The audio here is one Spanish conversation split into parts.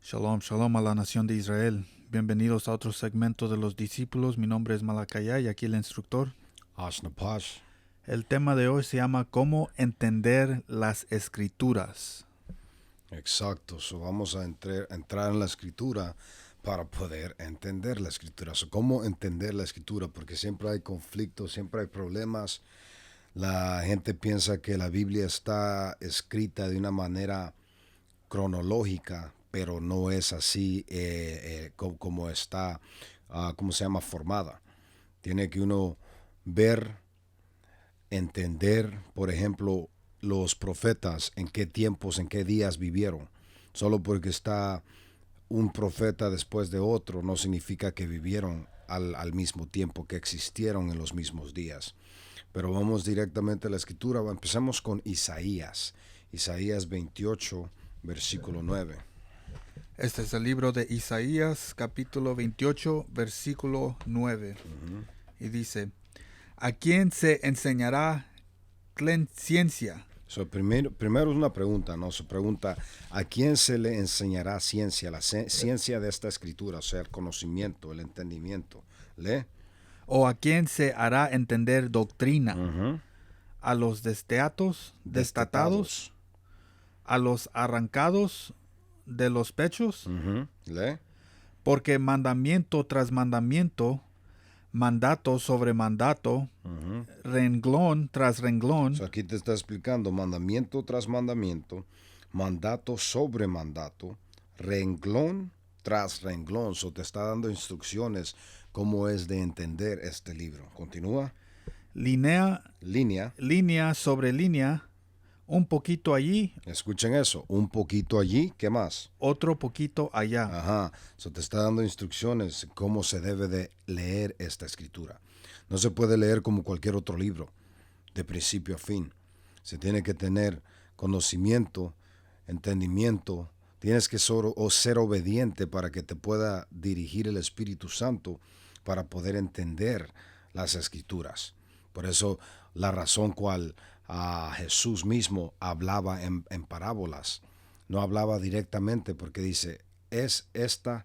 Shalom, shalom a la nación de Israel. Bienvenidos a otro segmento de los discípulos. Mi nombre es Malacaya y aquí el instructor. Ashnapash. El tema de hoy se llama ¿Cómo entender las escrituras? Exacto. So vamos a entrar en la escritura para poder entender la escritura. So, ¿cómo entender la escritura? Porque siempre hay conflictos, siempre hay problemas. La gente piensa que la Biblia está escrita de una manera cronológica, pero no es así como está, ¿cómo se llama? Formada. Tiene que uno ver, entender, por ejemplo, los profetas, en qué tiempos, en qué días vivieron. Solo porque está un profeta después de otro no significa que vivieron al mismo tiempo, que existieron en los mismos días. Pero vamos directamente a la escritura. Empecemos con Isaías. Isaías 28, versículo 9. Este es el libro de Isaías, capítulo 28, versículo 9. Y dice, ¿a quién se enseñará ciencia? So, primero es una pregunta, ¿no? Se pregunta, ¿a quién se le enseñará ciencia? La ciencia de esta escritura, o sea, el conocimiento, el entendimiento. ¿Lee? ¿O a quién se hará entender doctrina? Uh-huh. ¿A los destatados? ¿A los arrancados de los pechos? Uh-huh. ¿Lee? Porque mandamiento tras mandamiento, mandato sobre mandato, Uh-huh. renglón tras renglón, So, aquí te está explicando mandamiento tras mandamiento, mandato sobre mandato, renglón tras renglón. So, te está dando instrucciones cómo es de entender este libro. Continúa. línea Línea. sobre línea, un poquito allí, Escuchen eso. Un poquito allí. ¿Qué más? otro poquito allá. Ajá. So, te está dando instrucciones cómo se debe de leer esta escritura. No se puede leer como cualquier otro libro, de principio a fin. Se tiene que tener conocimiento, entendimiento. Tienes que ser obediente para que te pueda dirigir el Espíritu Santo para poder entender las escrituras. Por eso la razón cual Jesús mismo hablaba en parábolas. No hablaba directamente porque dice, este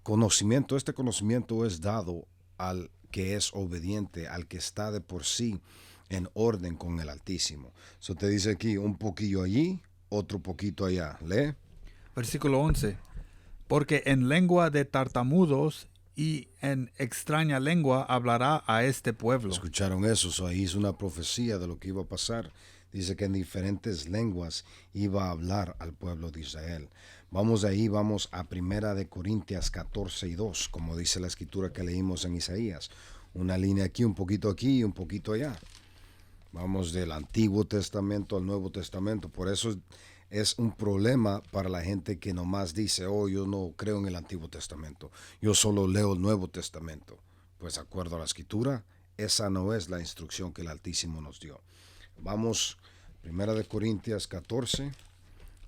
conocimiento es dado al que es obediente, al que está de por sí en orden con el Altísimo. Eso te dice aquí, un poquillo allí, otro poquito allá. Lee. Versículo 11. Porque en lengua de tartamudos y en extraña lengua hablará a este pueblo. ¿Escucharon eso? So, ahí es una profecía de lo que iba a pasar. Dice que en diferentes lenguas iba a hablar al pueblo de Israel. Vamos ahí, vamos a 1 Corintios 14 y 2, como dice la escritura que leímos en Isaías. Una línea aquí y un poquito allá. Vamos del Antiguo Testamento al Nuevo Testamento. Por eso es un problema para la gente que nomás dice, oh, yo no creo en el Antiguo Testamento, yo solo leo el Nuevo Testamento. Pues de acuerdo a la escritura, esa no es la instrucción que el Altísimo nos dio. Vamos, 1 Corintios 14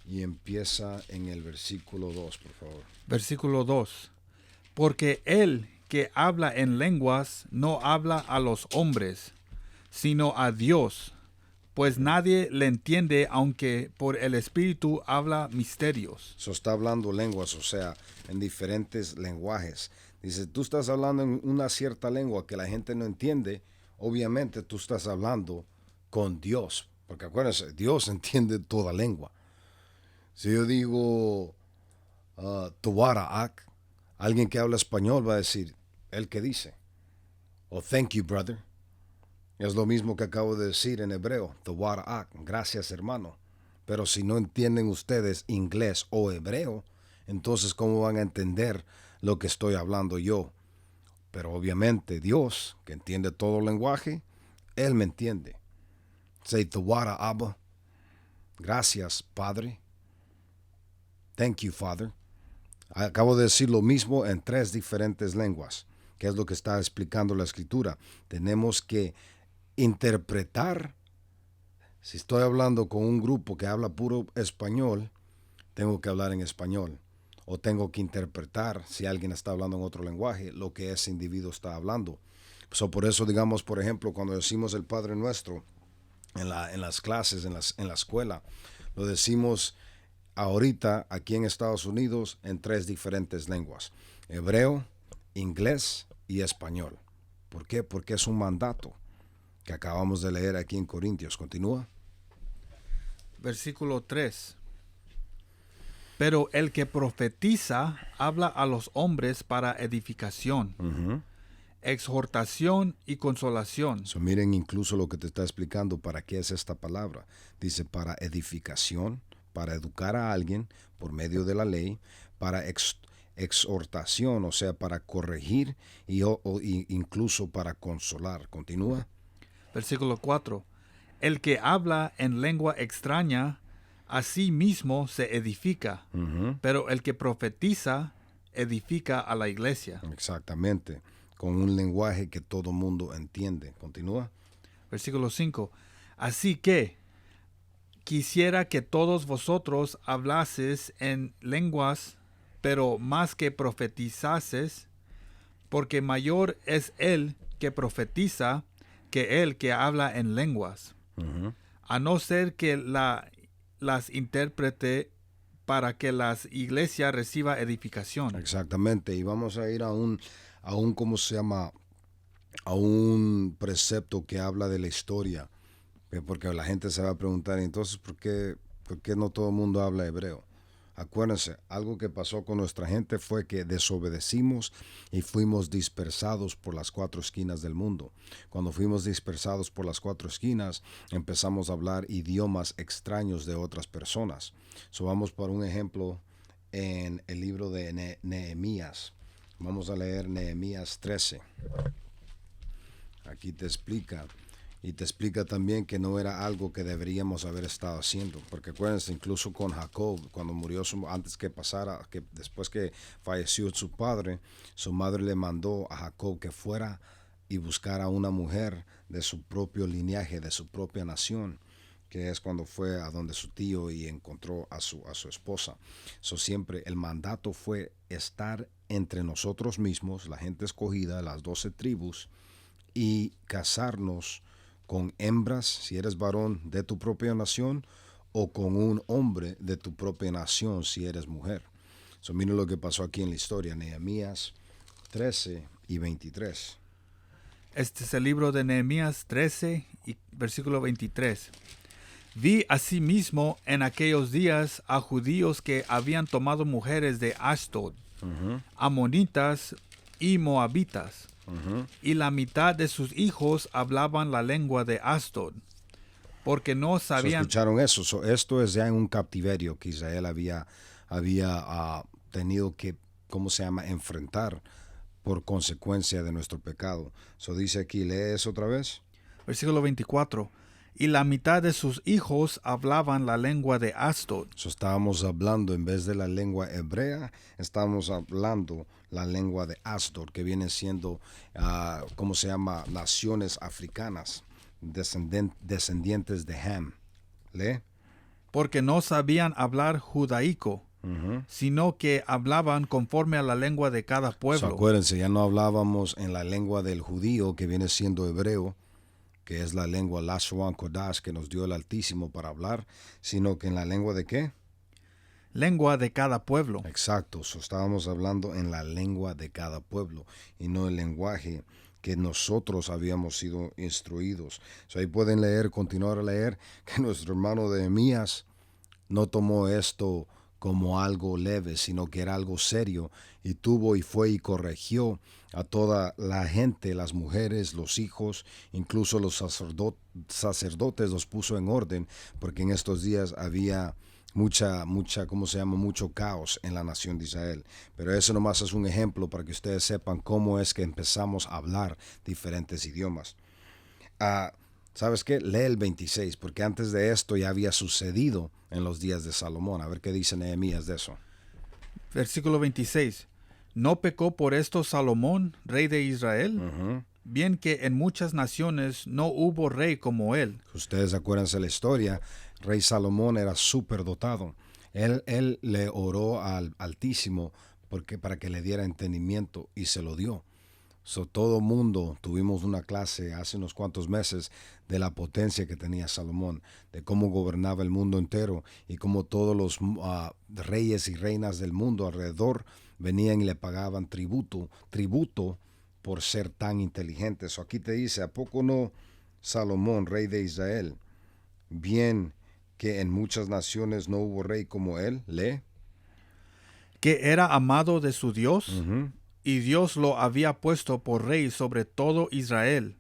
y empieza en el versículo 2, por favor. Versículo 2. Porque el que habla en lenguas no habla a los hombres, sino a Dios, pues nadie le entiende, aunque por el Espíritu habla misterios. So está hablando lenguas, o sea, en diferentes lenguajes. Dice, tú estás hablando en una cierta lengua que la gente no entiende, obviamente tú estás hablando con Dios, porque acuérdense, Dios entiende toda lengua. Si yo digo Tuwaraak, alguien que habla español va a decir, ¿el qué dice? O thank you, brother. Es lo mismo que acabo de decir en hebreo, Tuwaraak, gracias, hermano. Pero si no entienden ustedes inglés o hebreo, entonces ¿cómo van a entender lo que estoy hablando yo? Pero obviamente Dios, que entiende todo el lenguaje, Él me entiende. Say Tawara Abba. Gracias, Padre. Thank you, Father. Acabo de decir lo mismo en 3 diferentes lenguas, que es lo que está explicando la escritura. Tenemos que interpretar. Si estoy hablando con un grupo que habla puro español, tengo que hablar en español. O tengo que interpretar, si alguien está hablando en otro lenguaje, lo que ese individuo está hablando. So, por eso, digamos, por ejemplo, cuando decimos el Padre Nuestro en las clases, en la escuela, lo decimos ahorita aquí en Estados Unidos en 3 diferentes lenguas: hebreo, inglés y español. ¿Por qué? Porque es un mandato que acabamos de leer aquí en Corintios. Continúa. Versículo 3. Pero el que profetiza habla a los hombres para edificación, exhortación y consolación. So, miren incluso lo que te está explicando para qué es esta palabra. Dice para edificación, para educar a alguien por medio de la ley, para exhortación, o sea, para corregir y incluso para consolar. Continúa. Versículo 4. El que habla en lengua extraña, a sí mismo se edifica, pero el que profetiza edifica a la iglesia. Exactamente, con un lenguaje que todo mundo entiende. Continúa. Versículo 5. Así que quisiera que todos vosotros hablases en lenguas, pero más que profetizases, porque mayor es el que profetiza que el que habla en lenguas, a no ser que las interprete para que la iglesia reciba edificación. Exactamente, y vamos a ir a un ¿cómo se llama? A un precepto que habla de la historia, porque la gente se va a preguntar, entonces, ¿por qué no todo el mundo habla hebreo? Acuérdense, algo que pasó con nuestra gente fue que desobedecimos y fuimos dispersados por las 4 esquinas del mundo. Cuando fuimos dispersados por las 4 esquinas, empezamos a hablar idiomas extraños de otras personas. So, vamos por un ejemplo en el libro de Nehemías. Vamos a leer Nehemías 13. Aquí te explica. Y te explica también que no era algo que deberíamos haber estado haciendo. Porque acuérdense, incluso con Jacob, cuando murió, antes que pasara, que después que falleció su padre, su madre le mandó a Jacob que fuera y buscara a una mujer de su propio linaje, de su propia nación, que es cuando fue a donde su tío y encontró a su esposa. So, siempre el mandato fue estar entre nosotros mismos, la gente escogida, las 12 tribus, y casarnos con hembras, si eres varón, de tu propia nación, o con un hombre de tu propia nación, si eres mujer. So, miren lo que pasó aquí en la historia, Nehemías 13 y 23. Este es el libro de Nehemías 13 y versículo 23. Vi asimismo en aquellos días a judíos que habían tomado mujeres de Ashdod, amonitas y moabitas, y la mitad de sus hijos hablaban la lengua de Ashdod, porque no sabían... ¿Escucharon eso? Esto es ya en un captiverio que Israel había tenido que, ¿cómo se llama?, enfrentar por consecuencia de nuestro pecado. Dice aquí, lee eso otra vez. Versículo 24. Y la mitad de sus hijos hablaban la lengua de Ashdod. Estábamos hablando, en vez de la lengua hebrea, estábamos hablando la lengua de Ashdod, que viene siendo, ¿cómo se llama?, naciones africanas, descendientes de Ham. ¿Lee? Porque no sabían hablar judaico, sino que hablaban conforme a la lengua de cada pueblo. Acuérdense, ya no hablábamos en la lengua del judío, que viene siendo hebreo, que es la lengua Lashon Kodash que nos dio el Altísimo para hablar, sino que en la lengua de ¿qué? Lengua de cada pueblo. Exacto, estábamos hablando en la lengua de cada pueblo y no el lenguaje que nosotros habíamos sido instruidos. Ahí pueden leer, continuar a leer, que nuestro hermano Nehemías no tomó esto como algo leve, sino que era algo serio, y fue y corrigió a toda la gente, las mujeres, los hijos, incluso los sacerdotes los puso en orden, porque en estos días había mucho caos en la nación de Israel. Pero eso nomás es un ejemplo para que ustedes sepan cómo es que empezamos a hablar diferentes idiomas. ¿Sabes qué? Lee el 26, porque antes de esto ya había sucedido en los días de Salomón. A ver qué dice Nehemías de eso. Versículo 26. ¿No pecó por esto Salomón, rey de Israel? Bien que en muchas naciones no hubo rey como él. Ustedes acuérdense la historia. Rey Salomón era súper dotado. Él le oró al Altísimo para que le diera entendimiento y se lo dio. Todo mundo tuvimos una clase hace unos cuantos meses de la potencia que tenía Salomón, de cómo gobernaba el mundo entero y cómo todos los reyes y reinas del mundo alrededor venían y le pagaban tributo por ser tan inteligentes. Aquí te dice, ¿a poco no Salomón, rey de Israel, bien que en muchas naciones no hubo rey como él? Lee. Que era amado de su Dios, Ujú. y Dios lo había puesto por rey sobre todo Israel.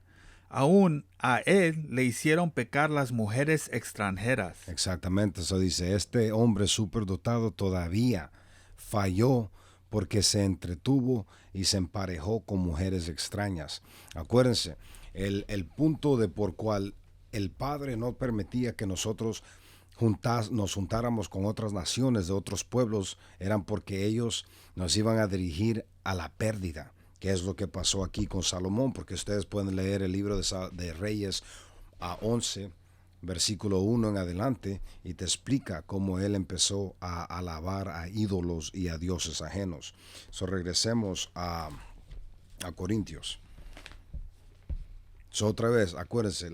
Aún a él le hicieron pecar las mujeres extranjeras. Exactamente, eso dice, este hombre superdotado todavía falló porque se entretuvo y se emparejó con mujeres extrañas. Acuérdense, el punto de por cual el Padre no permitía que nosotros nos juntáramos con otras naciones de otros pueblos eran porque ellos nos iban a dirigir a la pérdida, que es lo que pasó aquí con Salomón, porque ustedes pueden leer el libro de Reyes a 11, versículo 1 en adelante, y te explica cómo él empezó a alabar a ídolos y a dioses ajenos. Regresemos a Corintios. Otra vez, acuérdense,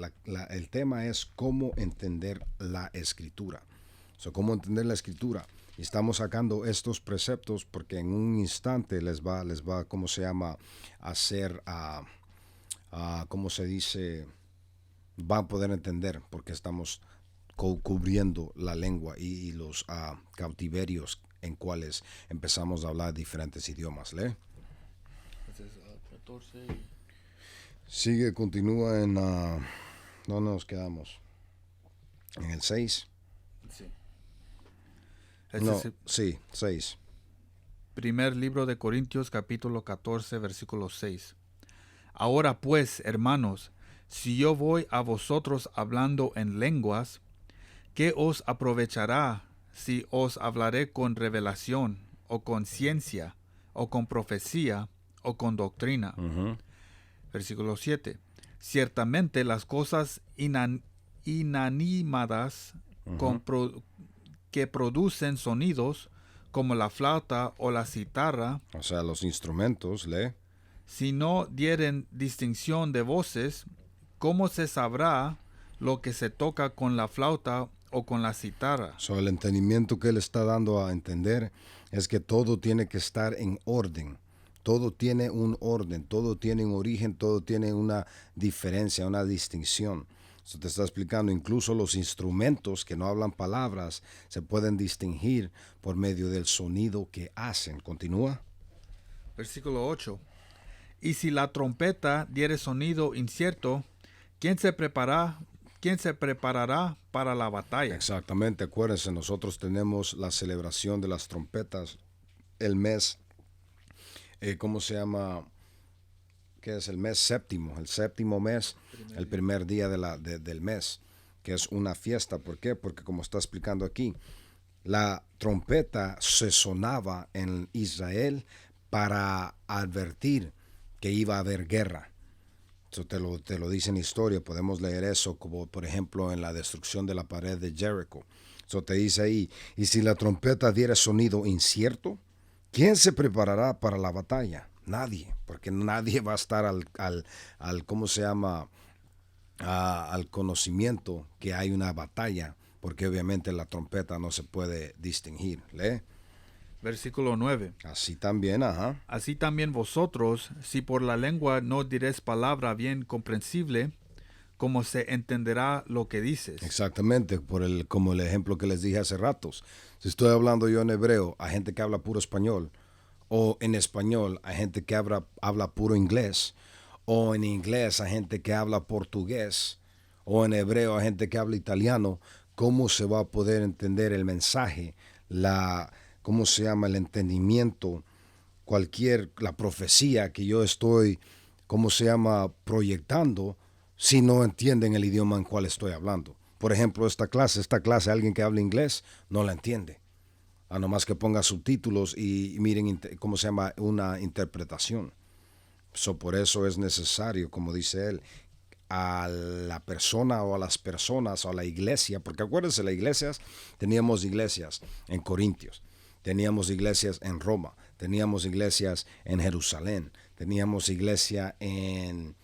el tema es cómo entender la escritura. Cómo entender la escritura. Y estamos sacando estos preceptos porque en un instante les va, ¿cómo se llama? Hacer, ¿cómo se dice? Van a poder entender porque estamos cubriendo la lengua y los cautiverios en cuales empezamos a hablar diferentes idiomas. ¿Lee? Sigue, continúa en... no nos quedamos. En el 6. Sí. No, sí, 6. Primer libro de Corintios, capítulo 14, versículo 6. Ahora pues, hermanos, si yo voy a vosotros hablando en lenguas, ¿qué os aprovechará si os hablaré con revelación, o con ciencia, o con profecía, o con doctrina? Uh-huh. Versículo 7. Ciertamente las cosas inanimadas que producen sonidos, como la flauta o la citarra, o sea, los instrumentos, lee. Si no dieren distinción de voces, ¿cómo se sabrá lo que se toca con la flauta o con la citarra? El entendimiento que él está dando a entender es que todo tiene que estar en orden. Todo tiene un orden, todo tiene un origen, todo tiene una diferencia, una distinción. Eso te está explicando, incluso los instrumentos que no hablan palabras se pueden distinguir por medio del sonido que hacen. Continúa. Versículo 8. Y si la trompeta diere sonido incierto, ¿quién se preparará para la batalla? Exactamente, acuérdense, nosotros tenemos la celebración de las trompetas, el mes, ¿cómo se llama? Que es el mes séptimo, el séptimo mes, el primer día del mes, que es una fiesta. ¿Por qué? Porque como está explicando aquí, la trompeta se sonaba en Israel para advertir que iba a haber guerra. Eso te lo dice en historia, podemos leer eso como por ejemplo en la destrucción de la pared de Jericho. Eso te dice ahí, y si la trompeta diera sonido incierto, ¿quién se preparará para la batalla? Nadie, porque nadie va a estar al ¿cómo se llama? Al conocimiento que hay una batalla, porque obviamente la trompeta no se puede distinguir. Lee. Versículo 9. Así también, ajá. Así también vosotros, si por la lengua no diréis palabra bien comprensible, ¿cómo se entenderá lo que dices? Exactamente, como el ejemplo que les dije hace ratos. Si estoy hablando yo en hebreo a gente que habla puro español, o en español a gente que habla puro inglés, o en inglés a gente que habla portugués, o en hebreo a gente que habla italiano, ¿cómo se va a poder entender el mensaje, ¿cómo se llama? El entendimiento, la profecía que yo estoy, ¿cómo se llama? Proyectando, si no entienden el idioma en cual estoy hablando. Por ejemplo, esta clase, alguien que habla inglés no la entiende. A nomás que ponga subtítulos y miren, ¿cómo se llama? Una interpretación. Por eso es necesario, como dice él, a la persona o a las personas o a la iglesia, porque acuérdense, teníamos iglesias en Corintios, teníamos iglesias en Roma, teníamos iglesias en Jerusalén, teníamos iglesia en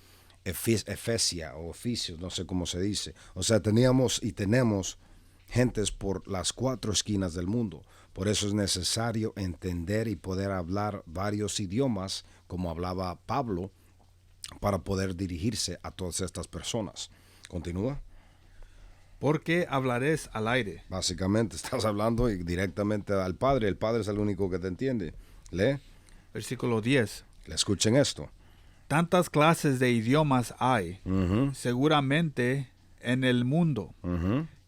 Efesia o Efesios, no sé cómo se dice. O sea, teníamos y tenemos gentes por las 4 esquinas del mundo. Por eso es necesario entender y poder hablar varios idiomas, como hablaba Pablo, para poder dirigirse a todas estas personas. Continúa. Porque hablaréis al aire. Básicamente estás hablando directamente al Padre. El Padre es el único que te entiende. Lee. Versículo 10. Le escuchen esto. Tantas clases de idiomas hay, seguramente, en el mundo,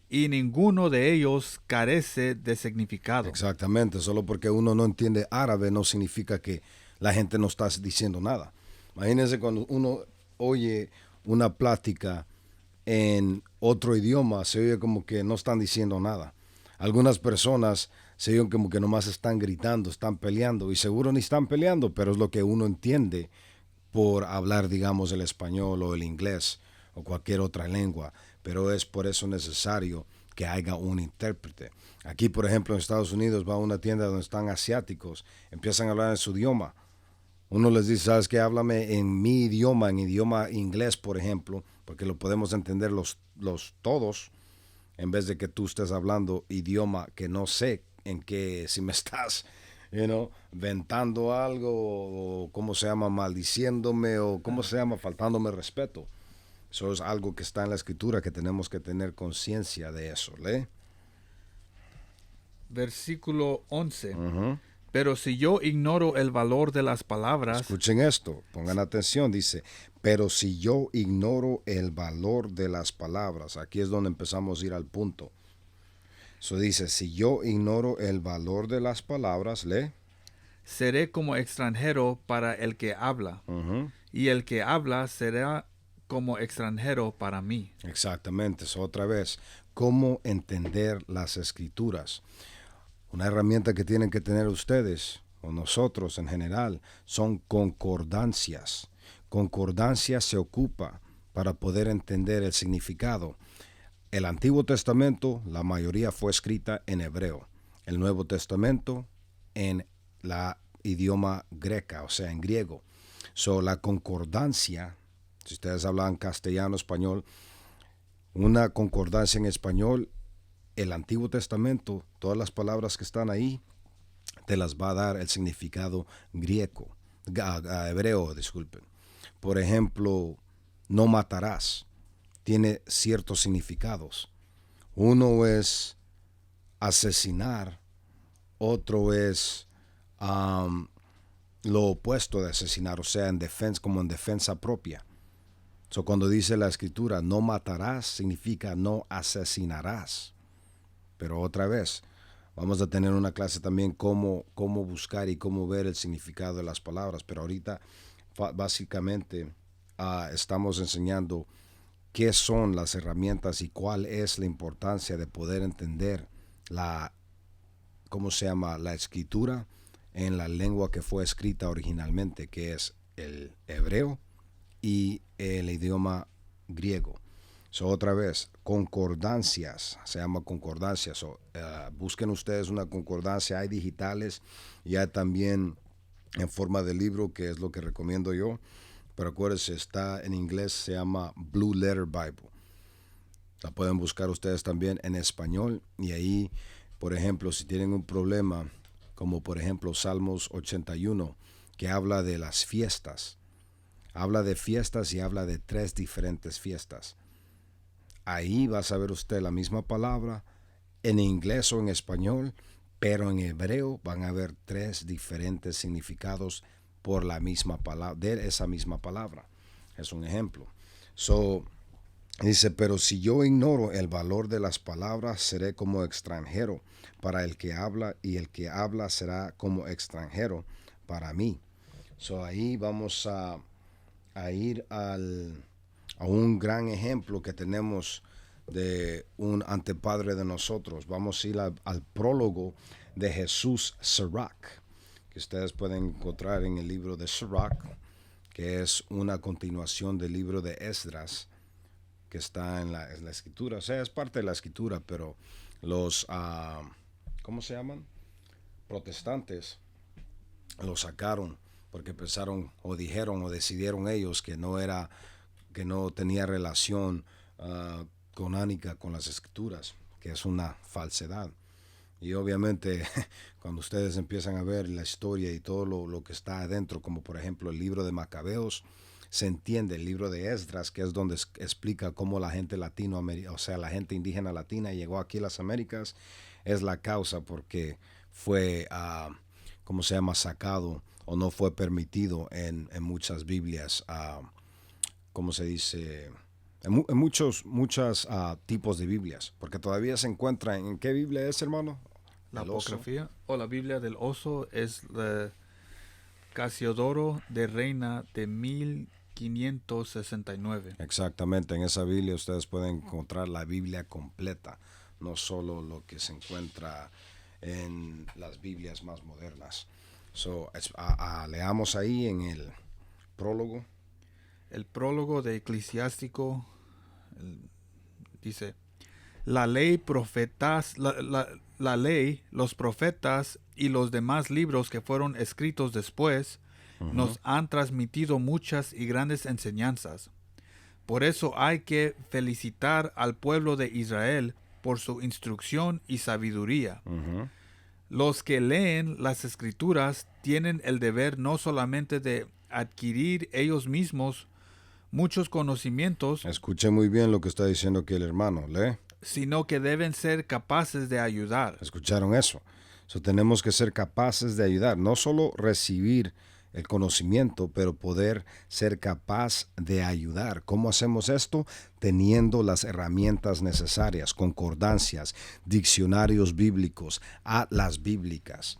y ninguno de ellos carece de significado. Exactamente. Solo porque uno no entiende árabe no significa que la gente no está diciendo nada. Imagínense cuando uno oye una plática en otro idioma, se oye como que no están diciendo nada. Algunas personas se oyen como que nomás están gritando, están peleando, y seguro ni están peleando, pero es lo que uno entiende por hablar, digamos, el español o el inglés o cualquier otra lengua. Pero es por eso necesario que haya un intérprete. Aquí, por ejemplo, en Estados Unidos, va a una tienda donde están asiáticos, empiezan a hablar en su idioma. Uno les dice, ¿sabes qué? Háblame en mi idioma, en idioma inglés, por ejemplo, porque lo podemos entender los todos, en vez de que tú estés hablando idioma que no sé en qué, si me estás, ventando algo, o cómo se llama, maldiciéndome, o cómo se llama, faltándome respeto. Eso es algo que está en la escritura, que tenemos que tener conciencia de eso. ¿Lee? Versículo 11. Pero si yo ignoro el valor de las palabras... Escuchen esto, pongan atención, dice, pero si yo ignoro el valor de las palabras, aquí es donde empezamos a ir al punto. Eso dice, si yo ignoro el valor de las palabras, lee. Seré como extranjero para el que habla, y el que habla será como extranjero para mí. Exactamente, eso otra vez, cómo entender las escrituras. Una herramienta que tienen que tener ustedes, o nosotros en general, son concordancias. Concordancia se ocupa para poder entender el significado. El Antiguo Testamento, la mayoría fue escrita en hebreo. El Nuevo Testamento en la idioma greca, o sea, en griego. La concordancia, si ustedes hablan castellano, español, una concordancia en español, el Antiguo Testamento, todas las palabras que están ahí, te las va a dar el significado hebreo, disculpen. Por ejemplo, no matarás, tiene ciertos significados. Uno es asesinar, otro es lo opuesto de asesinar, o sea, como en defensa propia. Cuando dice la escritura, no matarás, significa no asesinarás. Pero otra vez, vamos a tener una clase también cómo buscar y cómo ver el significado de las palabras. Pero ahorita, básicamente, estamos enseñando qué son las herramientas y cuál es la importancia de poder entender la escritura en la lengua que fue escrita originalmente, que es el hebreo y el idioma griego. Otra vez, concordancias, se llama concordancias. Busquen ustedes una concordancia, hay digitales y hay también en forma de libro, que es lo que recomiendo yo. Pero acuérdense, está en inglés, se llama Blue Letter Bible. La pueden buscar ustedes también en español, y ahí, por ejemplo, si tienen un problema, como por ejemplo Salmos 81, que habla de las fiestas. Habla de fiestas y habla de 3 diferentes fiestas. Ahí va a saber usted la misma palabra en inglés o en español, pero en hebreo van a haber 3 diferentes significados por la misma palabra, de esa misma palabra. Es un ejemplo. Dice, pero si yo ignoro el valor de las palabras, seré como extranjero para el que habla, y el que habla será como extranjero para mí. Ahí vamos a ir a un gran ejemplo que tenemos de un antepadre de nosotros. Vamos a ir al prólogo de Jesús Sirach, que ustedes pueden encontrar en el libro de Sirach, que es una continuación del libro de Esdras, que está en la escritura. O sea, es parte de la escritura, pero los, ¿cómo se llaman? Protestantes lo sacaron porque pensaron o dijeron o decidieron ellos que no tenía relación conánica con las escrituras, que es una falsedad. Y obviamente cuando ustedes empiezan a ver la historia y todo lo que está adentro, como por ejemplo el libro de Macabeos, se entiende el libro de Esdras, que es donde explica cómo la gente latinoamericana, o sea, la gente indígena latina llegó aquí a las Américas, es la causa porque fue, ¿cómo se llama?, sacado o no fue permitido en muchas Biblias, ¿cómo se dice?, en muchos tipos de Biblias, porque todavía se encuentra. ¿En qué Biblia es, hermano? La El oso. apocrypha o la Biblia del oso es de Casiodoro de Reina de 1569. Exactamente, en esa Biblia ustedes pueden encontrar la Biblia completa, no solo lo que se encuentra en las Biblias más modernas. Leamos ahí en el prólogo. El prólogo de Eclesiástico dice: la ley, la ley, los profetas y los demás libros que fueron escritos después nos han transmitido muchas y grandes enseñanzas. Por eso hay que felicitar al pueblo de Israel por su instrucción y sabiduría. Los que leen las escrituras tienen el deber no solamente de adquirir ellos mismos muchos conocimientos, Escuche muy bien lo que está diciendo aquí el hermano, lee. sino que deben ser capaces de ayudar. ¿Escucharon eso? Tenemos que ser capaces de ayudar, no solo recibir el conocimiento, pero poder ser capaz de ayudar. ¿Cómo hacemos esto? Teniendo las herramientas necesarias, concordancias, diccionarios bíblicos, atlas bíblicas,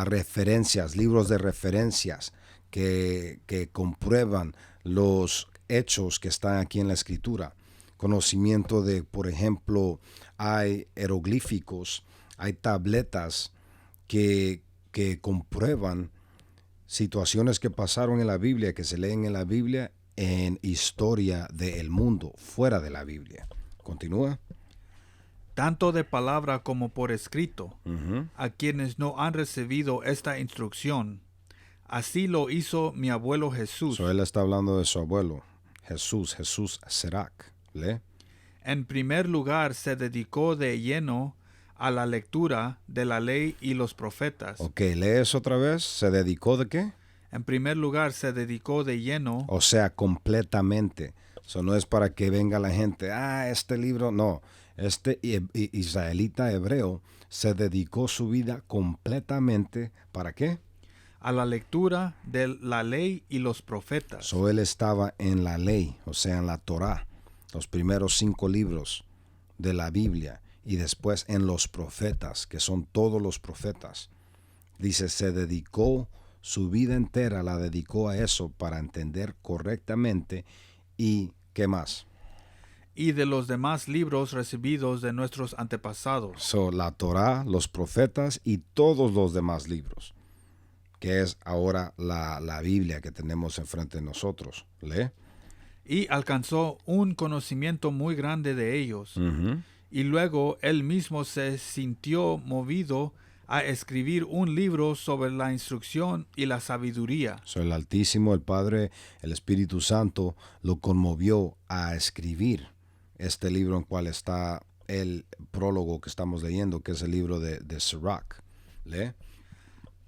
referencias, libros de referencias que comprueban los hechos que están aquí en la Escritura. Conocimiento de, por ejemplo, hay jeroglíficos, hay tabletas que comprueban situaciones que pasaron en la Biblia, que se leen en la Biblia, en historia del mundo, fuera de la Biblia. Continúa. Tanto de palabra como por escrito, a quienes no han recibido esta instrucción. Así lo hizo mi abuelo Jesús. Él está hablando de su abuelo, Jesús Serac. ¿Lee? En primer lugar, se dedicó de lleno a la lectura de la ley y los profetas. Ok, ¿lees otra vez? ¿Se dedicó de qué? En primer lugar, se dedicó de lleno. O sea, completamente. Eso no es para que venga la gente, este libro, no. Este israelita hebreo se dedicó su vida completamente, ¿para qué? A la lectura de la ley y los profetas. Él estaba en la ley, o sea, en la Torá, los primeros 5 libros de la Biblia, y después en los profetas, que son todos los profetas. Dice, se dedicó su vida entera, la dedicó a eso para entender correctamente. ¿Y qué más? Y de los demás libros recibidos de nuestros antepasados. La Torá, los profetas y todos los demás libros, que es ahora la Biblia que tenemos enfrente de nosotros. ¿Lee? Y alcanzó un conocimiento muy grande de ellos. Y luego él mismo se sintió movido a escribir un libro sobre la instrucción y la sabiduría. El Altísimo, el Padre, el Espíritu Santo lo conmovió a escribir este libro en cual está el prólogo que estamos leyendo, que es el libro de Sirach. ¿Lee?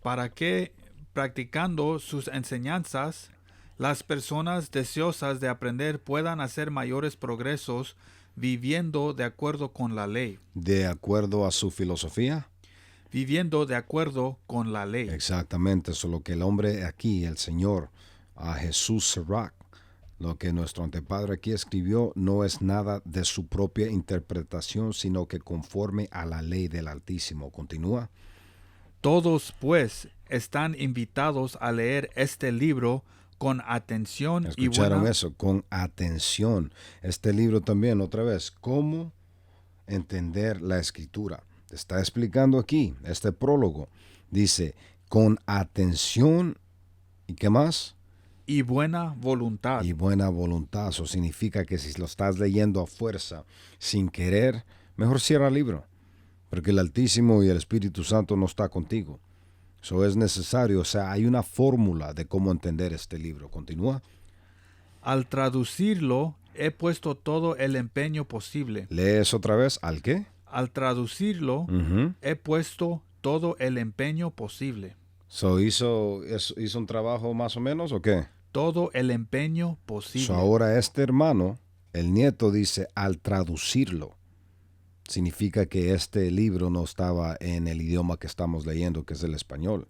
Para que, practicando sus enseñanzas, las personas deseosas de aprender puedan hacer mayores progresos viviendo de acuerdo con la ley. ¿De acuerdo a su filosofía? Viviendo de acuerdo con la ley. Exactamente, eso es lo que el hombre aquí, el Señor, a Jesús Sirach, lo que nuestro antepadre aquí escribió, no es nada de su propia interpretación, sino que conforme a la ley del Altísimo. Continúa. Todos, pues, están invitados a leer este libro con atención. ¿Escucharon eso? Con atención. Este libro también, otra vez, ¿cómo entender la Escritura? Está explicando aquí, este prólogo. Dice, con atención, ¿y qué más? Y buena voluntad. Y buena voluntad. Eso significa que si lo estás leyendo a fuerza, sin querer, mejor cierra el libro. Porque el Altísimo y el Espíritu Santo no está contigo. Eso es necesario, o sea, hay una fórmula de cómo entender este libro. Continúa. Al traducirlo, he puesto todo el empeño posible. ¿Lees otra vez? ¿Al qué? Al traducirlo, Ujú. he puesto todo el empeño posible. ¿Hizo un trabajo más o menos o qué? Todo el empeño posible. Ahora este hermano, el nieto dice, al traducirlo, significa que este libro no estaba en el idioma que estamos leyendo, que es el español,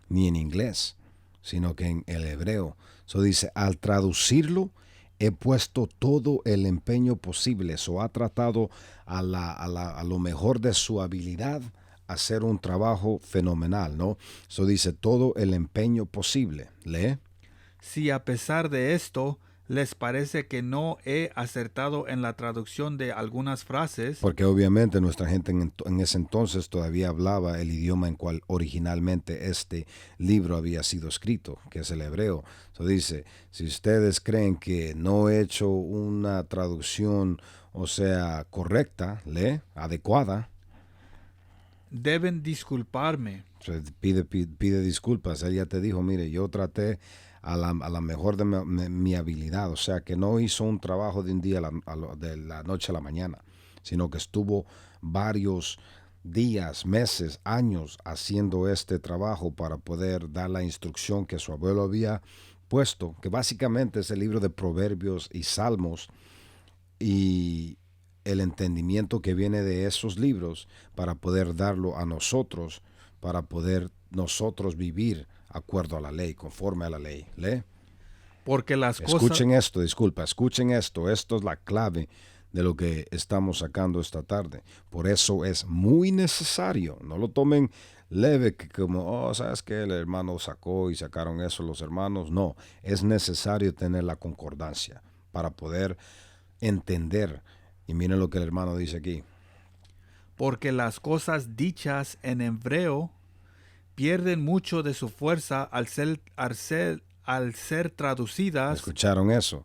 ni en inglés, sino que en el hebreo. Dice, al traducirlo, he puesto todo el empeño posible. Ha tratado a lo mejor de su habilidad hacer un trabajo fenomenal, ¿no? Dice, todo el empeño posible. Lee. Si a pesar de esto les parece que no he acertado en la traducción de algunas frases, Porque obviamente nuestra gente en ese entonces todavía hablaba el idioma en cual originalmente este libro había sido escrito, que es el hebreo. Dice, si ustedes creen que no he hecho una traducción, o sea, correcta, adecuada, deben disculparme. pide disculpas. Él ya te dijo, mire, yo traté a la mejor de mi habilidad, o sea, que no hizo un trabajo de un día de la noche a la mañana, sino que estuvo varios días, meses, años haciendo este trabajo para poder dar la instrucción que su abuelo había puesto, que básicamente es el libro de Proverbios y Salmos, y el entendimiento que viene de esos libros para poder darlo a nosotros, para poder nosotros vivir acuerdo a la ley, conforme a la ley. ¿Lee? Porque las Escuchen esto, escuchen esto. Esto es la clave de lo que estamos sacando esta tarde. Por eso es muy necesario, no lo tomen leve como, ¿sabes qué? El hermano sacó y sacaron eso los hermanos. No, es necesario tener la concordancia para poder entender. Y miren lo que el hermano dice aquí. Porque las cosas dichas en hebreo pierden mucho de su fuerza al ser traducidas. ¿Escucharon eso?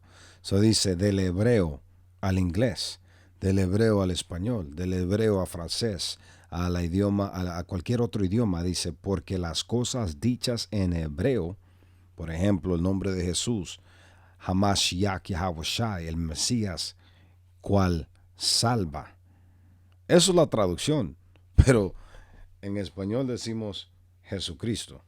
Dice del hebreo al inglés, del hebreo al español, del hebreo a francés, a cualquier otro idioma. Dice, porque las cosas dichas en hebreo, por ejemplo, el nombre de Jesús, Hamashiach Yahawashi, el Mesías, cual salva. Eso es la traducción, pero en español decimos Jesucristo.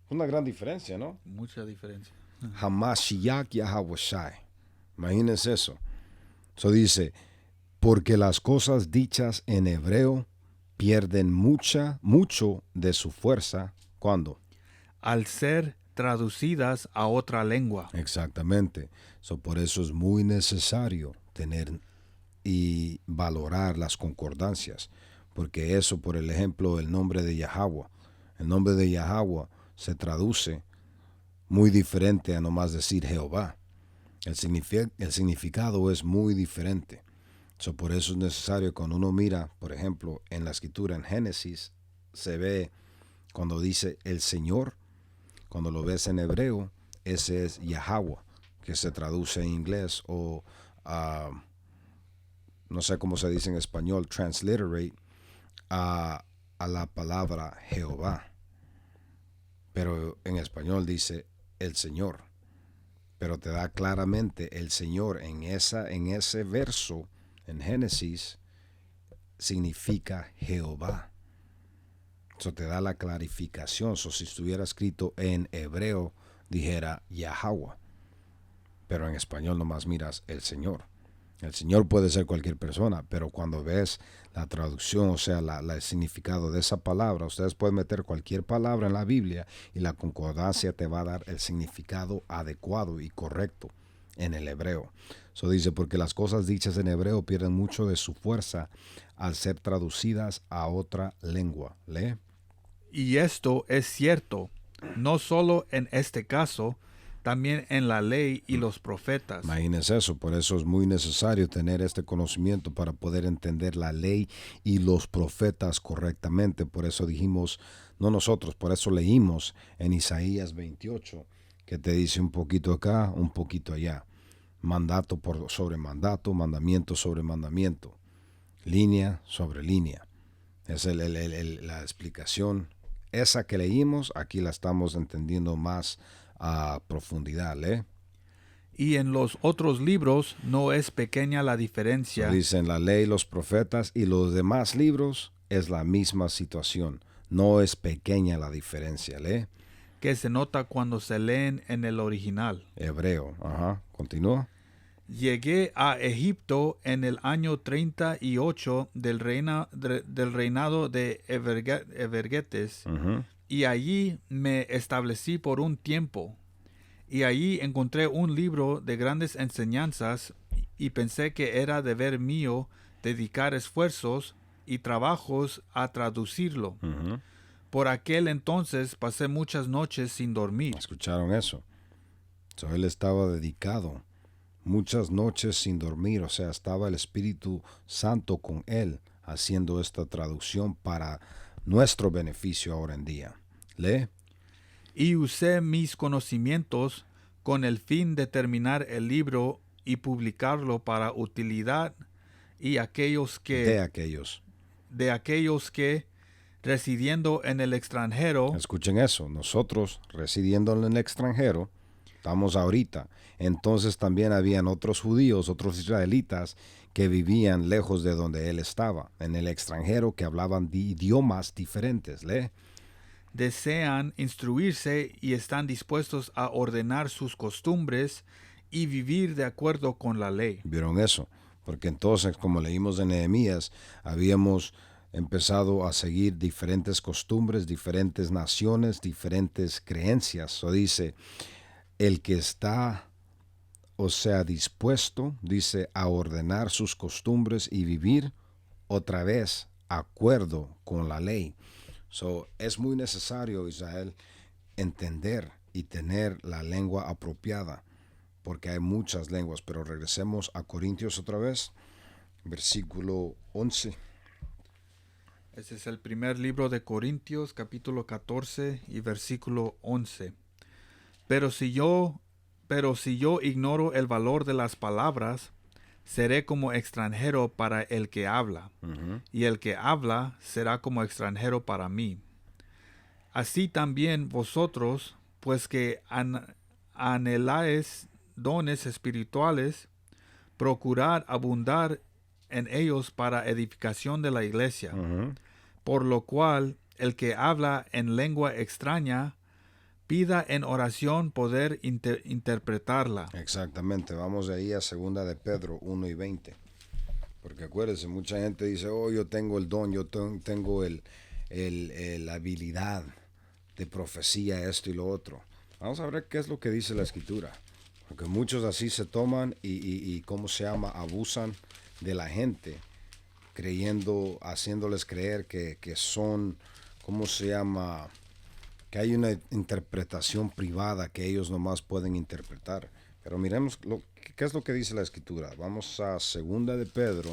Una gran diferencia, ¿no? Mucha diferencia. Hamashiach Yahawashi. Imagínense eso. Dice, porque las cosas dichas en hebreo pierden mucho de su fuerza. ¿Cuándo? Al ser traducidas a otra lengua. Exactamente. Por eso es muy necesario tener y valorar las concordancias, porque eso, por el ejemplo, el nombre de Yahweh. El nombre de Yahweh se traduce muy diferente a nomás decir Jehová. El significado es muy diferente. Por eso es necesario cuando uno mira, por ejemplo, en la escritura en Génesis, se ve cuando dice el Señor, cuando lo ves en hebreo, ese es Yahweh, que se traduce en inglés o no sé cómo se dice en español, transliterate a la palabra Jehová. Pero en español dice el Señor. Pero te da claramente el Señor en ese verso, en Génesis, significa Jehová. Eso te da la clarificación. Si estuviera escrito en hebreo, dijera Yahweh. Pero en español nomás miras el Señor. El Señor puede ser cualquier persona, pero cuando ves la traducción, o sea, el significado de esa palabra, ustedes pueden meter cualquier palabra en la Biblia y la concordancia te va a dar el significado adecuado y correcto en el hebreo. Dice, porque las cosas dichas en hebreo pierden mucho de su fuerza al ser traducidas a otra lengua. Lee. Y esto es cierto, no solo en este caso, también en la ley y los profetas. Imagínense eso, por eso es muy necesario tener este conocimiento para poder entender la ley y los profetas correctamente. Por eso dijimos, no nosotros, por eso leímos en Isaías 28, que te dice un poquito acá, un poquito allá. Mandato sobre mandato, mandamiento sobre mandamiento, línea sobre línea. Es la explicación esa que leímos, aquí la estamos entendiendo más a profundidad, ¿lee? Y en los otros libros no es pequeña la So, diferencia dicen la ley, los profetas y los demás libros es la misma situación. No es pequeña la diferencia, ¿lee? que se nota cuando se leen en el original. Hebreo, ajá, continúa. Llegué a Egipto en el año 38 del reinado de Evergetes, Ujú. y allí me establecí por un tiempo. Y allí encontré un libro de grandes enseñanzas y pensé que era deber mío dedicar esfuerzos y trabajos a traducirlo. Ujú. Por aquel entonces pasé muchas noches sin dormir. ¿Escucharon eso? So, él estaba dedicado muchas noches sin dormir, o sea, estaba el Espíritu Santo con él haciendo esta traducción para nuestro beneficio ahora en día. Lee. Y usé mis conocimientos con el fin de terminar el libro y publicarlo para utilidad y aquellos De aquellos. de aquellos que, residiendo en el extranjero, Escuchen eso, nosotros residiendo en el extranjero, estamos ahorita, entonces también habían otros judíos, otros israelitas que vivían lejos de donde él estaba, en el extranjero, que hablaban de idiomas diferentes, lee. desean instruirse y están dispuestos a ordenar sus costumbres y vivir de acuerdo con la ley. ¿Vieron eso? Porque entonces, como leímos en Nehemías, habíamos empezado a seguir diferentes costumbres, diferentes naciones, diferentes creencias. O dice, el que está, o sea, dispuesto, dice, a ordenar sus costumbres y vivir otra vez acuerdo con la ley. So, es muy necesario, Israel, entender y tener la lengua apropiada, porque hay muchas lenguas, pero regresemos a Corintios otra vez, versículo 11. Ese es el primer libro de Corintios, capítulo 14 y versículo 11. Pero si yo ignoro el valor de las palabras, seré como extranjero para el que habla, y el que habla será como extranjero para mí. Así también vosotros, pues que anheláis dones espirituales, procurad abundar en ellos para edificación de la iglesia. Por lo cual, el que habla en lengua extraña, pida en oración poder interpretarla. Exactamente, vamos de ahí a segunda de Pedro 1 y 20. Porque acuérdense, mucha gente dice, oh, yo tengo el don, yo tengo la habilidad de profecía, esto y lo otro. Vamos a ver qué es lo que dice la Escritura. Porque muchos así se toman y ¿cómo se llama? Abusan de la gente, creyendo, haciéndoles creer que son, ¿cómo se llama? Que hay una interpretación privada que ellos nomás pueden interpretar. Pero miremos qué es lo que dice la Escritura. Vamos a segunda de Pedro.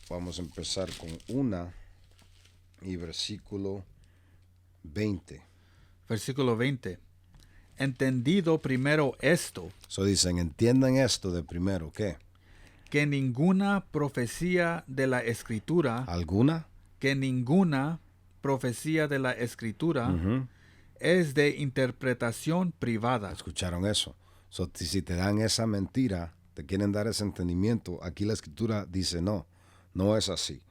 Vamos a empezar con 1 y versículo 20. Versículo 20. Entendido primero esto, So dicen, entiendan esto de primero, ¿qué? que ninguna profecía de la Escritura, ¿Alguna? que ninguna profecía de la Escritura Ujú. es de interpretación privada. ¿Escucharon eso? So, si te dan esa mentira, te quieren dar ese entendimiento, aquí la Escritura dice no, no es así.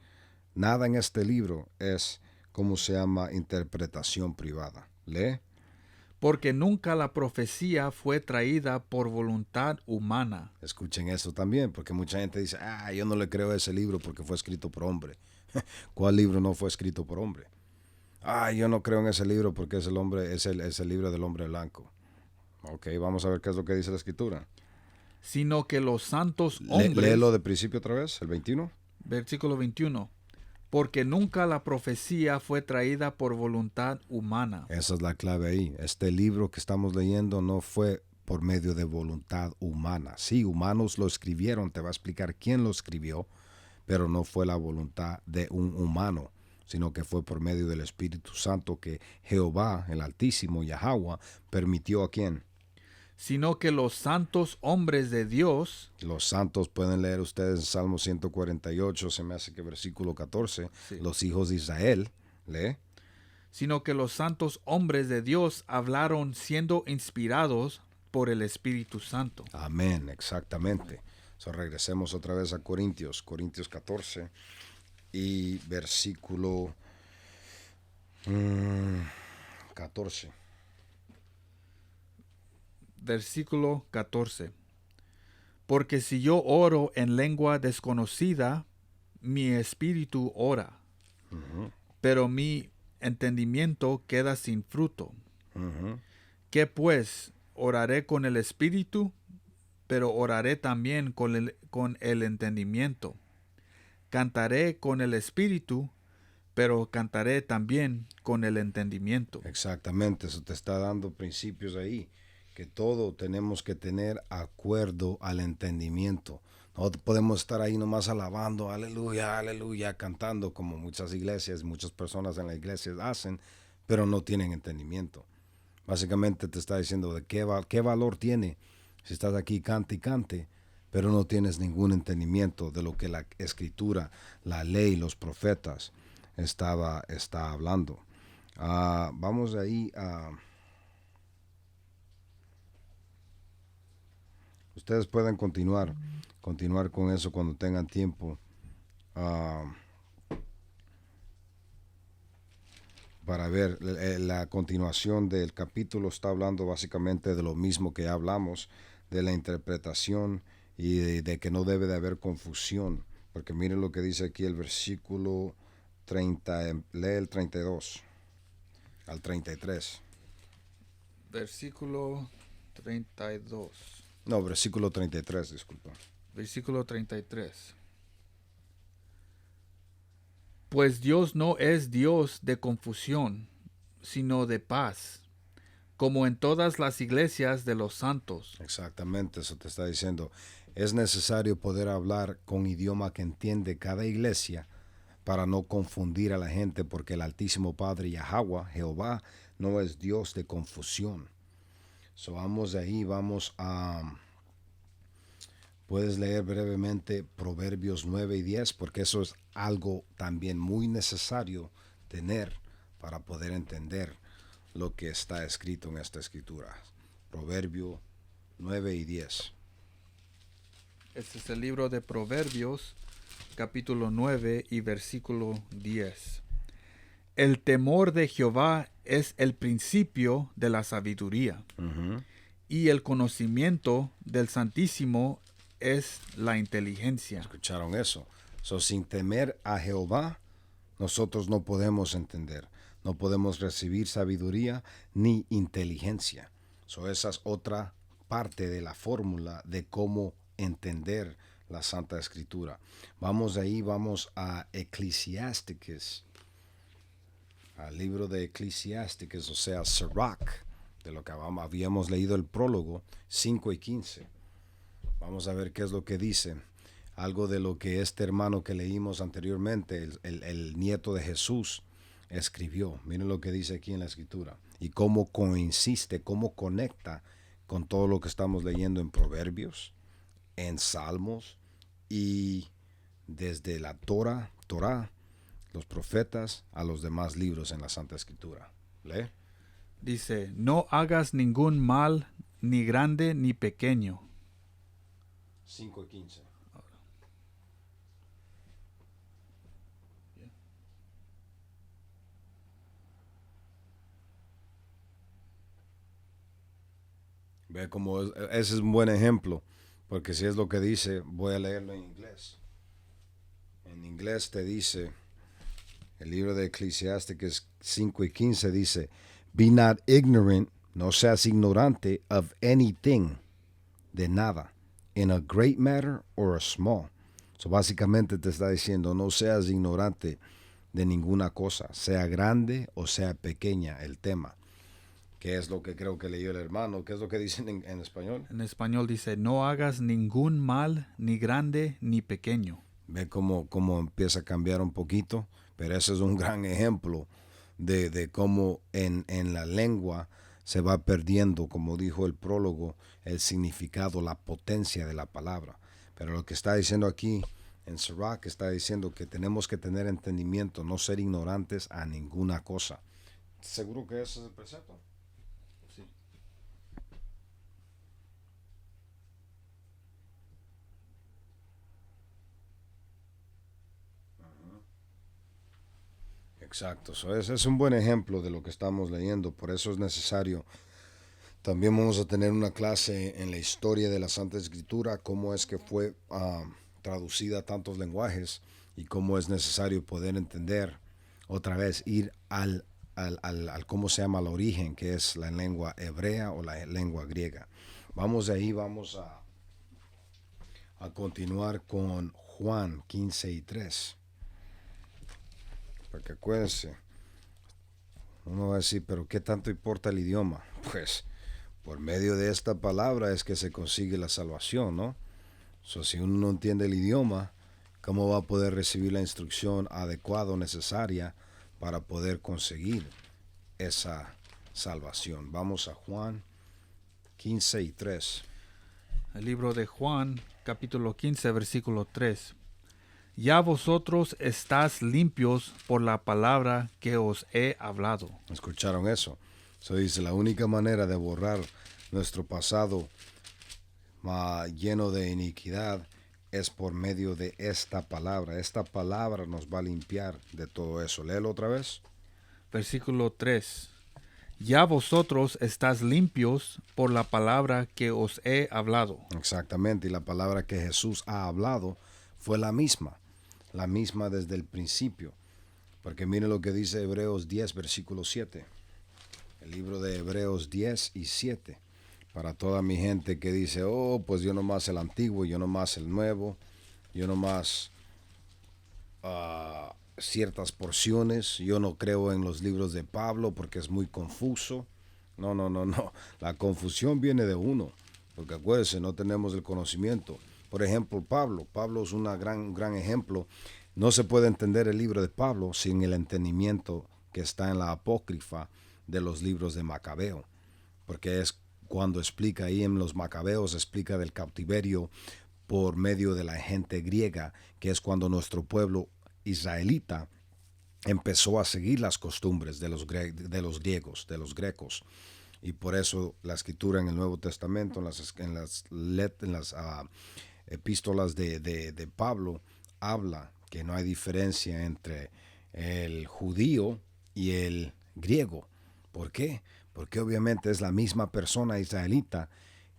Nada en este libro es, ¿cómo se llama? Interpretación privada. Lee. Porque nunca la profecía fue traída por voluntad humana, Escuchen eso también, porque mucha gente dice, yo no le creo a ese libro porque fue escrito por hombre. ¿Cuál libro no fue escrito por hombre? Yo no creo en ese libro porque es el libro del hombre blanco. Ok, vamos a ver qué es lo que dice la Escritura. sino que los santos hombres, Léelo de principio otra vez, el 21. versículo 21, porque nunca la profecía fue traída por voluntad humana, Esa es la clave ahí. Este libro que estamos leyendo no fue por medio de voluntad humana. Sí, humanos lo escribieron, te va a explicar quién lo escribió, pero no fue la voluntad de un humano, sino que fue por medio del Espíritu Santo que Jehová, el Altísimo, Yahweh, permitió a quién. sino que los santos hombres de Dios, Los santos pueden leer ustedes en Salmo 148, se me hace que versículo 14, Sí. los hijos de Israel, lee. sino que los santos hombres de Dios hablaron siendo inspirados por el Espíritu Santo. Amén, exactamente. So, regresemos otra vez a Corintios 14 y versículo 14. Versículo 14. Porque si yo oro en lengua desconocida, mi espíritu ora, pero mi entendimiento queda sin fruto. ¿Qué pues? Oraré con el espíritu, pero oraré también con el entendimiento. Cantaré con el espíritu, pero cantaré también con el entendimiento. Exactamente, eso te está dando principios ahí, que todo tenemos que tener acuerdo al entendimiento. No podemos estar ahí nomás alabando, aleluya, aleluya, cantando como muchas iglesias, muchas personas en la iglesia hacen, pero no tienen entendimiento. Básicamente te está diciendo de qué valor tiene si estás aquí cante y cante, pero no tienes ningún entendimiento de lo que la escritura, la ley, los profetas está hablando. Vamos ahí a... Ustedes pueden continuar con eso cuando tengan tiempo. Para ver, la continuación del capítulo está hablando básicamente de lo mismo que hablamos, de la interpretación y de que no debe de haber confusión. Porque miren lo que dice aquí el versículo 30, lee el 32 al 33. Versículo 32. No, versículo 33, disculpa. Versículo 33. Pues Dios no es Dios de confusión, sino de paz, como en todas las iglesias de los santos. Exactamente, eso te está diciendo. Es necesario poder hablar con idioma que entiende cada iglesia para no confundir a la gente, porque el Altísimo Padre Yahweh, Jehová, no es Dios de confusión. So, vamos de ahí, vamos a... Puedes leer brevemente Proverbios 9 y 10, porque eso es algo también muy necesario tener para poder entender lo que está escrito en esta escritura. Proverbio 9 y 10. Este es el libro de Proverbios, capítulo 9 y versículo 10. El temor de Jehová es el principio de la sabiduría, y el conocimiento del Santísimo es la inteligencia. ¿Escucharon eso? So, sin temer a Jehová, nosotros no podemos entender, no podemos recibir sabiduría ni inteligencia. So, esa es otra parte de la fórmula de cómo entender la Santa Escritura. Vamos ahí, vamos a Eclesiásticos, al libro de Eclesiásticos, o sea, Sirach, de lo que habíamos leído el prólogo, 5 y 15. Vamos a ver qué es lo que dice. Algo de lo que este hermano que leímos anteriormente, el nieto de Jesús, escribió. Miren lo que dice aquí en la escritura. Y cómo coincide, cómo conecta con todo lo que estamos leyendo en Proverbios, en Salmos y desde la Torá, los profetas, a los demás libros en la Santa Escritura. ¿Lee? Dice, no hagas ningún mal, ni grande ni pequeño. 5 y 15. Ve como ese es un buen ejemplo, porque si es lo que dice, voy a leerlo en inglés. En inglés te dice, el libro de Eclesiastes 5 y 15 dice, be not ignorant, no seas ignorante of anything, de nada, in a great matter or a small. So básicamente te está diciendo, no seas ignorante de ninguna cosa, sea grande o sea pequeña el tema. ¿Qué es lo que creo que leyó el hermano? ¿Qué es lo que dicen en español? En español dice, no hagas ningún mal, ni grande ni pequeño. Ve cómo empieza a cambiar un poquito, pero ese es un gran ejemplo de cómo en la lengua se va perdiendo, como dijo el prólogo, el significado, la potencia de la palabra. Pero lo que está diciendo aquí en Sirach está diciendo que tenemos que tener entendimiento, no ser ignorantes a ninguna cosa. ¿Seguro que ese es el precepto? Sí. Exacto, ese es un buen ejemplo de lo que estamos leyendo, por eso es necesario. También vamos a tener una clase en la historia de la Santa Escritura, cómo es que fue traducida a tantos lenguajes y cómo es necesario poder entender, otra vez, ir al cómo se llama el origen, que es la lengua hebrea o la lengua griega. Vamos de ahí, vamos a continuar con Juan 15:3. Porque acuérdense, uno va a decir, pero ¿qué tanto importa el idioma? Pues por medio de esta palabra es que se consigue la salvación, ¿no? Si uno no entiende el idioma, ¿cómo va a poder recibir la instrucción adecuada o necesaria para poder conseguir esa salvación? Vamos a Juan 15:3. El libro de Juan, capítulo 15, versículo 3. Ya vosotros estás limpios por la palabra que os he hablado. ¿Escucharon eso? Eso dice, la única manera de borrar nuestro pasado lleno de iniquidad es por medio de esta palabra. Esta palabra nos va a limpiar de todo eso. Léelo otra vez. Versículo 3. Ya vosotros estás limpios por la palabra que os he hablado. Exactamente, y la palabra que Jesús ha hablado fue la misma desde el principio. Porque miren lo que dice Hebreos 10, versículo 7. El libro de Hebreos 10 y 7. Para toda mi gente que dice, oh, pues yo nomás el antiguo, yo nomás el nuevo, yo nomás ciertas porciones, yo no creo en los libros de Pablo porque es muy confuso. No. La confusión viene de uno, porque acuérdense, no tenemos el conocimiento. Por ejemplo, Pablo es un gran ejemplo. No se puede entender el libro de Pablo sin el entendimiento que está en la apócrifa de los libros de Macabeo, porque es cuando explica ahí en los Macabeos, explica del cautiverio por medio de la gente griega, que es cuando nuestro pueblo israelita empezó a seguir las costumbres de los griegos, de los grecos. Y por eso la escritura en el Nuevo Testamento, en las epístolas de Pablo, habla que no hay diferencia entre el judío y el griego. ¿Por qué? Porque obviamente es la misma persona israelita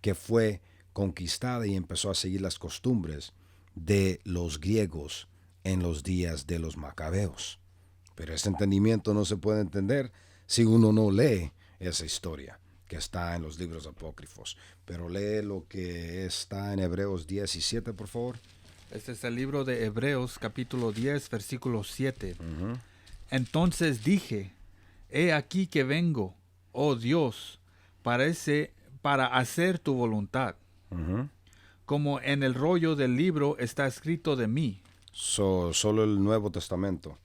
que fue conquistada y empezó a seguir las costumbres de los griegos en los días de los macabeos. Pero ese entendimiento no se puede entender si uno no lee esa historia que está en los libros apócrifos. Pero lee lo que está en Hebreos 17, por favor. Este es el libro de Hebreos, capítulo 10, versículo 7. Entonces dije, he aquí que vengo, oh Dios, para hacer tu voluntad. Como en el rollo del libro está escrito de mí. Solo el Nuevo Testamento.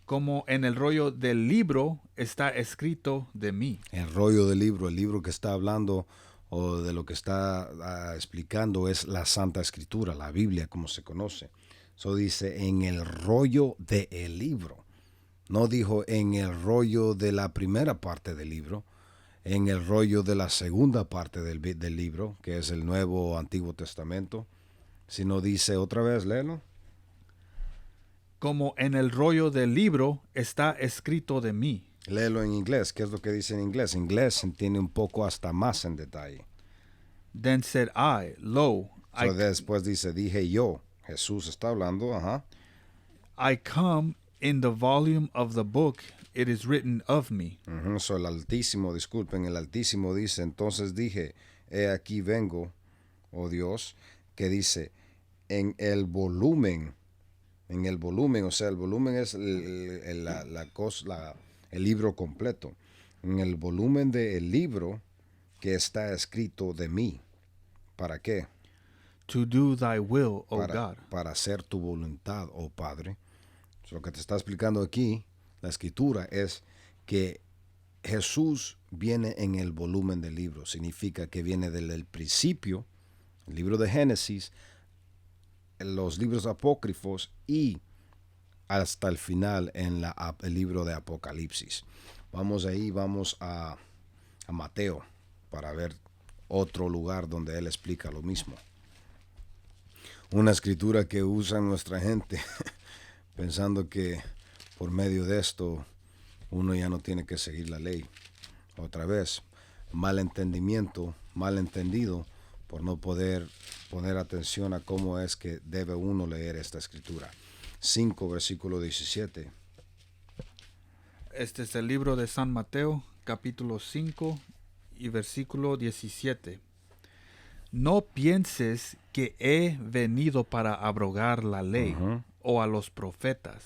Como en el rollo del libro está escrito de mí. El rollo del libro, el libro que está hablando o de lo que está explicando es la Santa Escritura, la Biblia como se conoce. Eso dice en el rollo del libro. No dijo en el rollo de la primera parte del libro, en el rollo de la segunda parte del libro, que es el Nuevo o Antiguo Testamento, sino dice otra vez, léelo. Como en el rollo del libro está escrito de mí. Léelo en inglés. ¿Qué es lo que dice en inglés? En inglés se entiende un poco hasta más en detalle. Then said I, lo, Después dice, dije yo. Jesús está hablando, I come in the volume of the book, it is written of me. El Altísimo, disculpen, el Altísimo dice, entonces dije, he aquí vengo, oh Dios, que dice, en el volumen, o sea, el volumen es el libro completo, en el volumen del libro que está escrito de mí. ¿Para qué? To do thy will, O God. Para hacer tu voluntad, oh Padre. Lo que te está explicando aquí, la escritura, es que Jesús viene en el volumen del libro. Significa que viene desde el principio, el libro de Génesis, los libros apócrifos y hasta el final en el libro de Apocalipsis. Vamos ahí, vamos a Mateo para ver otro lugar donde él explica lo mismo. Una escritura que usa nuestra gente pensando que por medio de esto uno ya no tiene que seguir la ley. Otra vez, malentendido por no poder poner atención a cómo es que debe uno leer esta escritura. 5, versículo 17. Este es el libro de San Mateo, capítulo 5 y versículo 17. No pienses que he venido para abrogar la ley o a los profetas.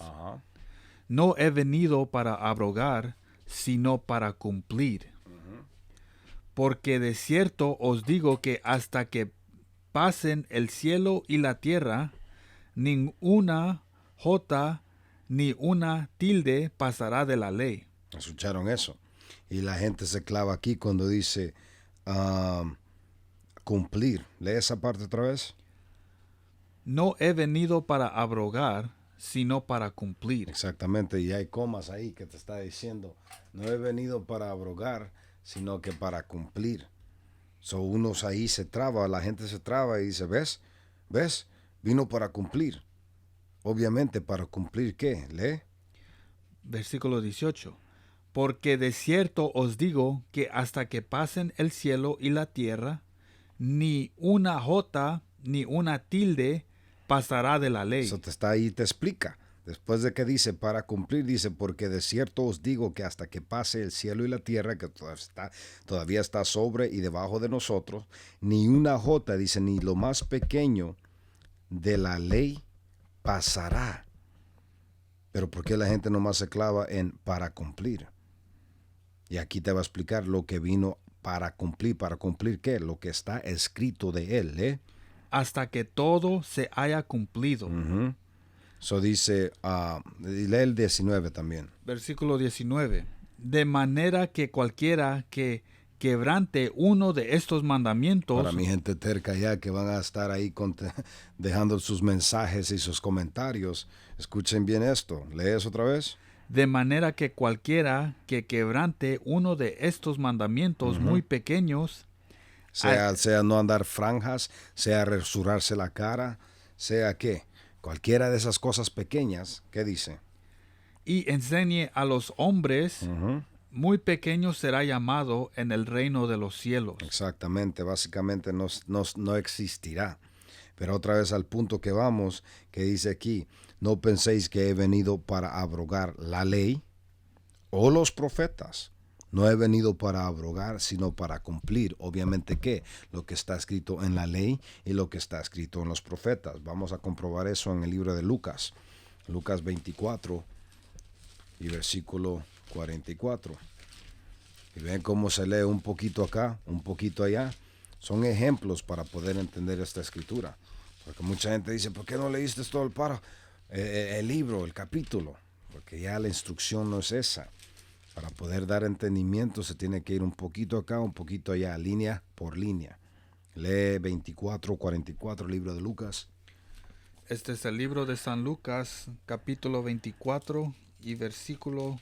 No he venido para abrogar, sino para cumplir. Porque de cierto os digo que hasta que pasen el cielo y la tierra, ni una jota ni una tilde pasará de la ley. ¿Escucharon eso? Y la gente se clava aquí cuando dice cumplir. Lee esa parte otra vez. No he venido para abrogar, sino para cumplir. Exactamente, y hay comas ahí que te está diciendo, no he venido para abrogar, sino que para cumplir. So unos ahí se traba, la gente se traba y dice, ¿ves? Vino para cumplir. Obviamente, ¿para cumplir qué? Lee. Versículo 18. Porque de cierto os digo que hasta que pasen el cielo y la tierra, ni una jota ni una tilde pasará de la ley. Eso te está ahí, te explica. Después de que dice para cumplir, dice, porque de cierto os digo que hasta que pase el cielo y la tierra, que todavía está sobre y debajo de nosotros, ni una jota, dice, ni lo más pequeño de la ley pasará. Pero ¿por qué la gente nomás se clava en para cumplir? Y aquí te va a explicar lo que vino para cumplir. ¿Para cumplir qué? Lo que está escrito de él, Hasta que todo se haya cumplido. So dice, lee el 19 también. Versículo 19. De manera que cualquiera que quebrante uno de estos mandamientos. Para mi gente terca ya que van a estar ahí dejando sus mensajes y sus comentarios, escuchen bien esto. ¿Lees otra vez? De manera que cualquiera que quebrante uno de estos mandamientos muy pequeños. Sea no andar franjas, sea resurrarse la cara, sea qué. Cualquiera de esas cosas pequeñas, ¿qué dice? Y enseñe a los hombres, muy pequeño será llamado en el reino de los cielos. Exactamente, básicamente no existirá. Pero otra vez al punto que vamos, que dice aquí, no penséis que he venido para abrogar la ley o los profetas. No he venido para abrogar, sino para cumplir. Obviamente, ¿qué? Lo que está escrito en la ley y lo que está escrito en los profetas. Vamos a comprobar eso en el libro de Lucas. Lucas 24 y versículo 44. Y ven cómo se lee un poquito acá, un poquito allá. Son ejemplos para poder entender esta escritura. Porque mucha gente dice, ¿por qué no leíste todo el libro, el capítulo? Porque ya la instrucción no es esa. Para poder dar entendimiento se tiene que ir un poquito acá, un poquito allá, línea por línea. Lee 24, 44, libro de Lucas. Este es el libro de San Lucas, capítulo 24 y versículo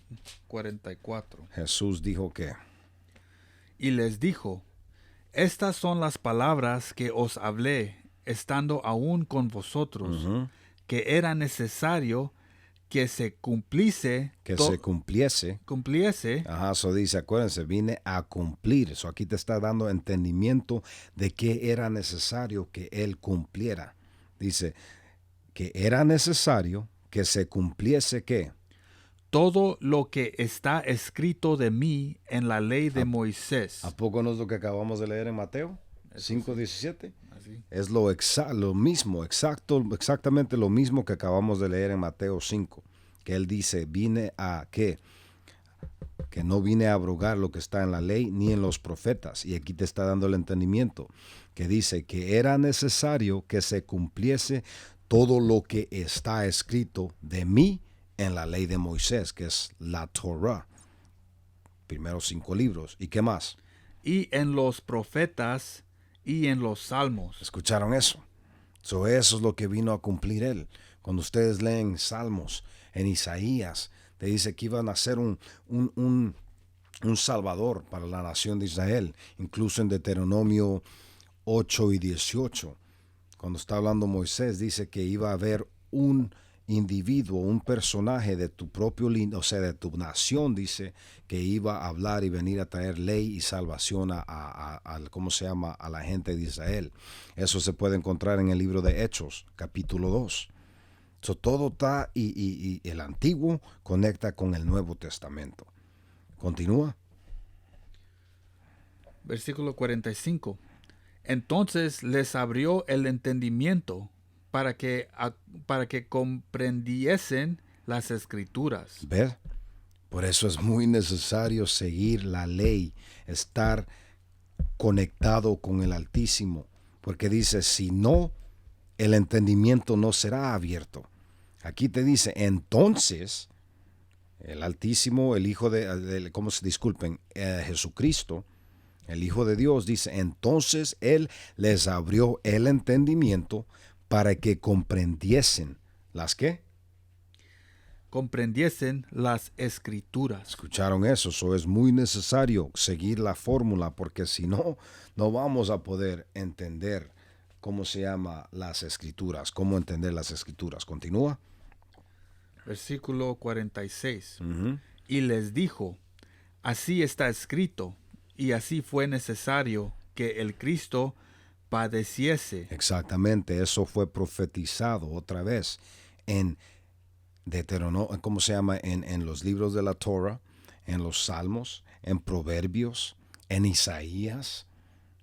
44. Jesús dijo que. Y les dijo, estas son las palabras que os hablé, estando aún con vosotros, que era necesario que se cumpliese. Se cumpliese. Cumpliese. Ajá, eso dice, acuérdense, vine a cumplir. Eso aquí te está dando entendimiento de que era necesario que él cumpliera. Dice que era necesario que se cumpliese ¿qué? Todo lo que está escrito de mí en la ley de Moisés. ¿A poco no es lo que acabamos de leer en Mateo 5:17? Así. Es lo mismo, exactamente lo mismo que acabamos de leer en Mateo 5, que él dice, vine a ¿qué? Que no vine a abrogar lo que está en la ley ni en los profetas. Y aquí te está dando el entendimiento, que dice que era necesario que se cumpliese todo lo que está escrito de mí en la ley de Moisés, que es la Torah. Primeros 5 libros. ¿Y qué más? Y en los profetas y en los salmos. ¿Escucharon eso? Eso es lo que vino a cumplir él. Cuando ustedes leen Salmos, en Isaías, te dice que iban a hacer un un salvador para la nación de Israel. Incluso en Deuteronomio 8 y 18, cuando está hablando Moisés, dice que iba a haber un individuo, un personaje de tu propio, o sea, de tu nación, dice, que iba a hablar y venir a traer ley y salvación ¿cómo se llama?, a la gente de Israel. Eso se puede encontrar en el libro de Hechos, capítulo 2. Todo está, y el Antiguo conecta con el Nuevo Testamento. Continúa. Versículo 45. Entonces les abrió el entendimiento para que comprendiesen las Escrituras. ¿Ves? Por eso es muy necesario seguir la ley, estar conectado con el Altísimo, porque dice, si no, el entendimiento no será abierto. Aquí te dice, entonces, el Altísimo, el Hijo Jesucristo, el Hijo de Dios, dice, entonces Él les abrió el entendimiento para que comprendiesen. ¿Las qué? Comprendiesen las Escrituras. ¿Escucharon eso? Eso es muy necesario seguir la fórmula, porque si no, no vamos a poder entender cómo se llama las Escrituras, cómo entender las Escrituras. Continúa. Versículo 46. Uh-huh. Y les dijo, así está escrito, y así fue necesario que el Cristo padeciese. Exactamente, eso fue profetizado otra vez en Deuteronomio, ¿cómo se llama? En los libros de la Torah, en los Salmos, en Proverbios, en Isaías,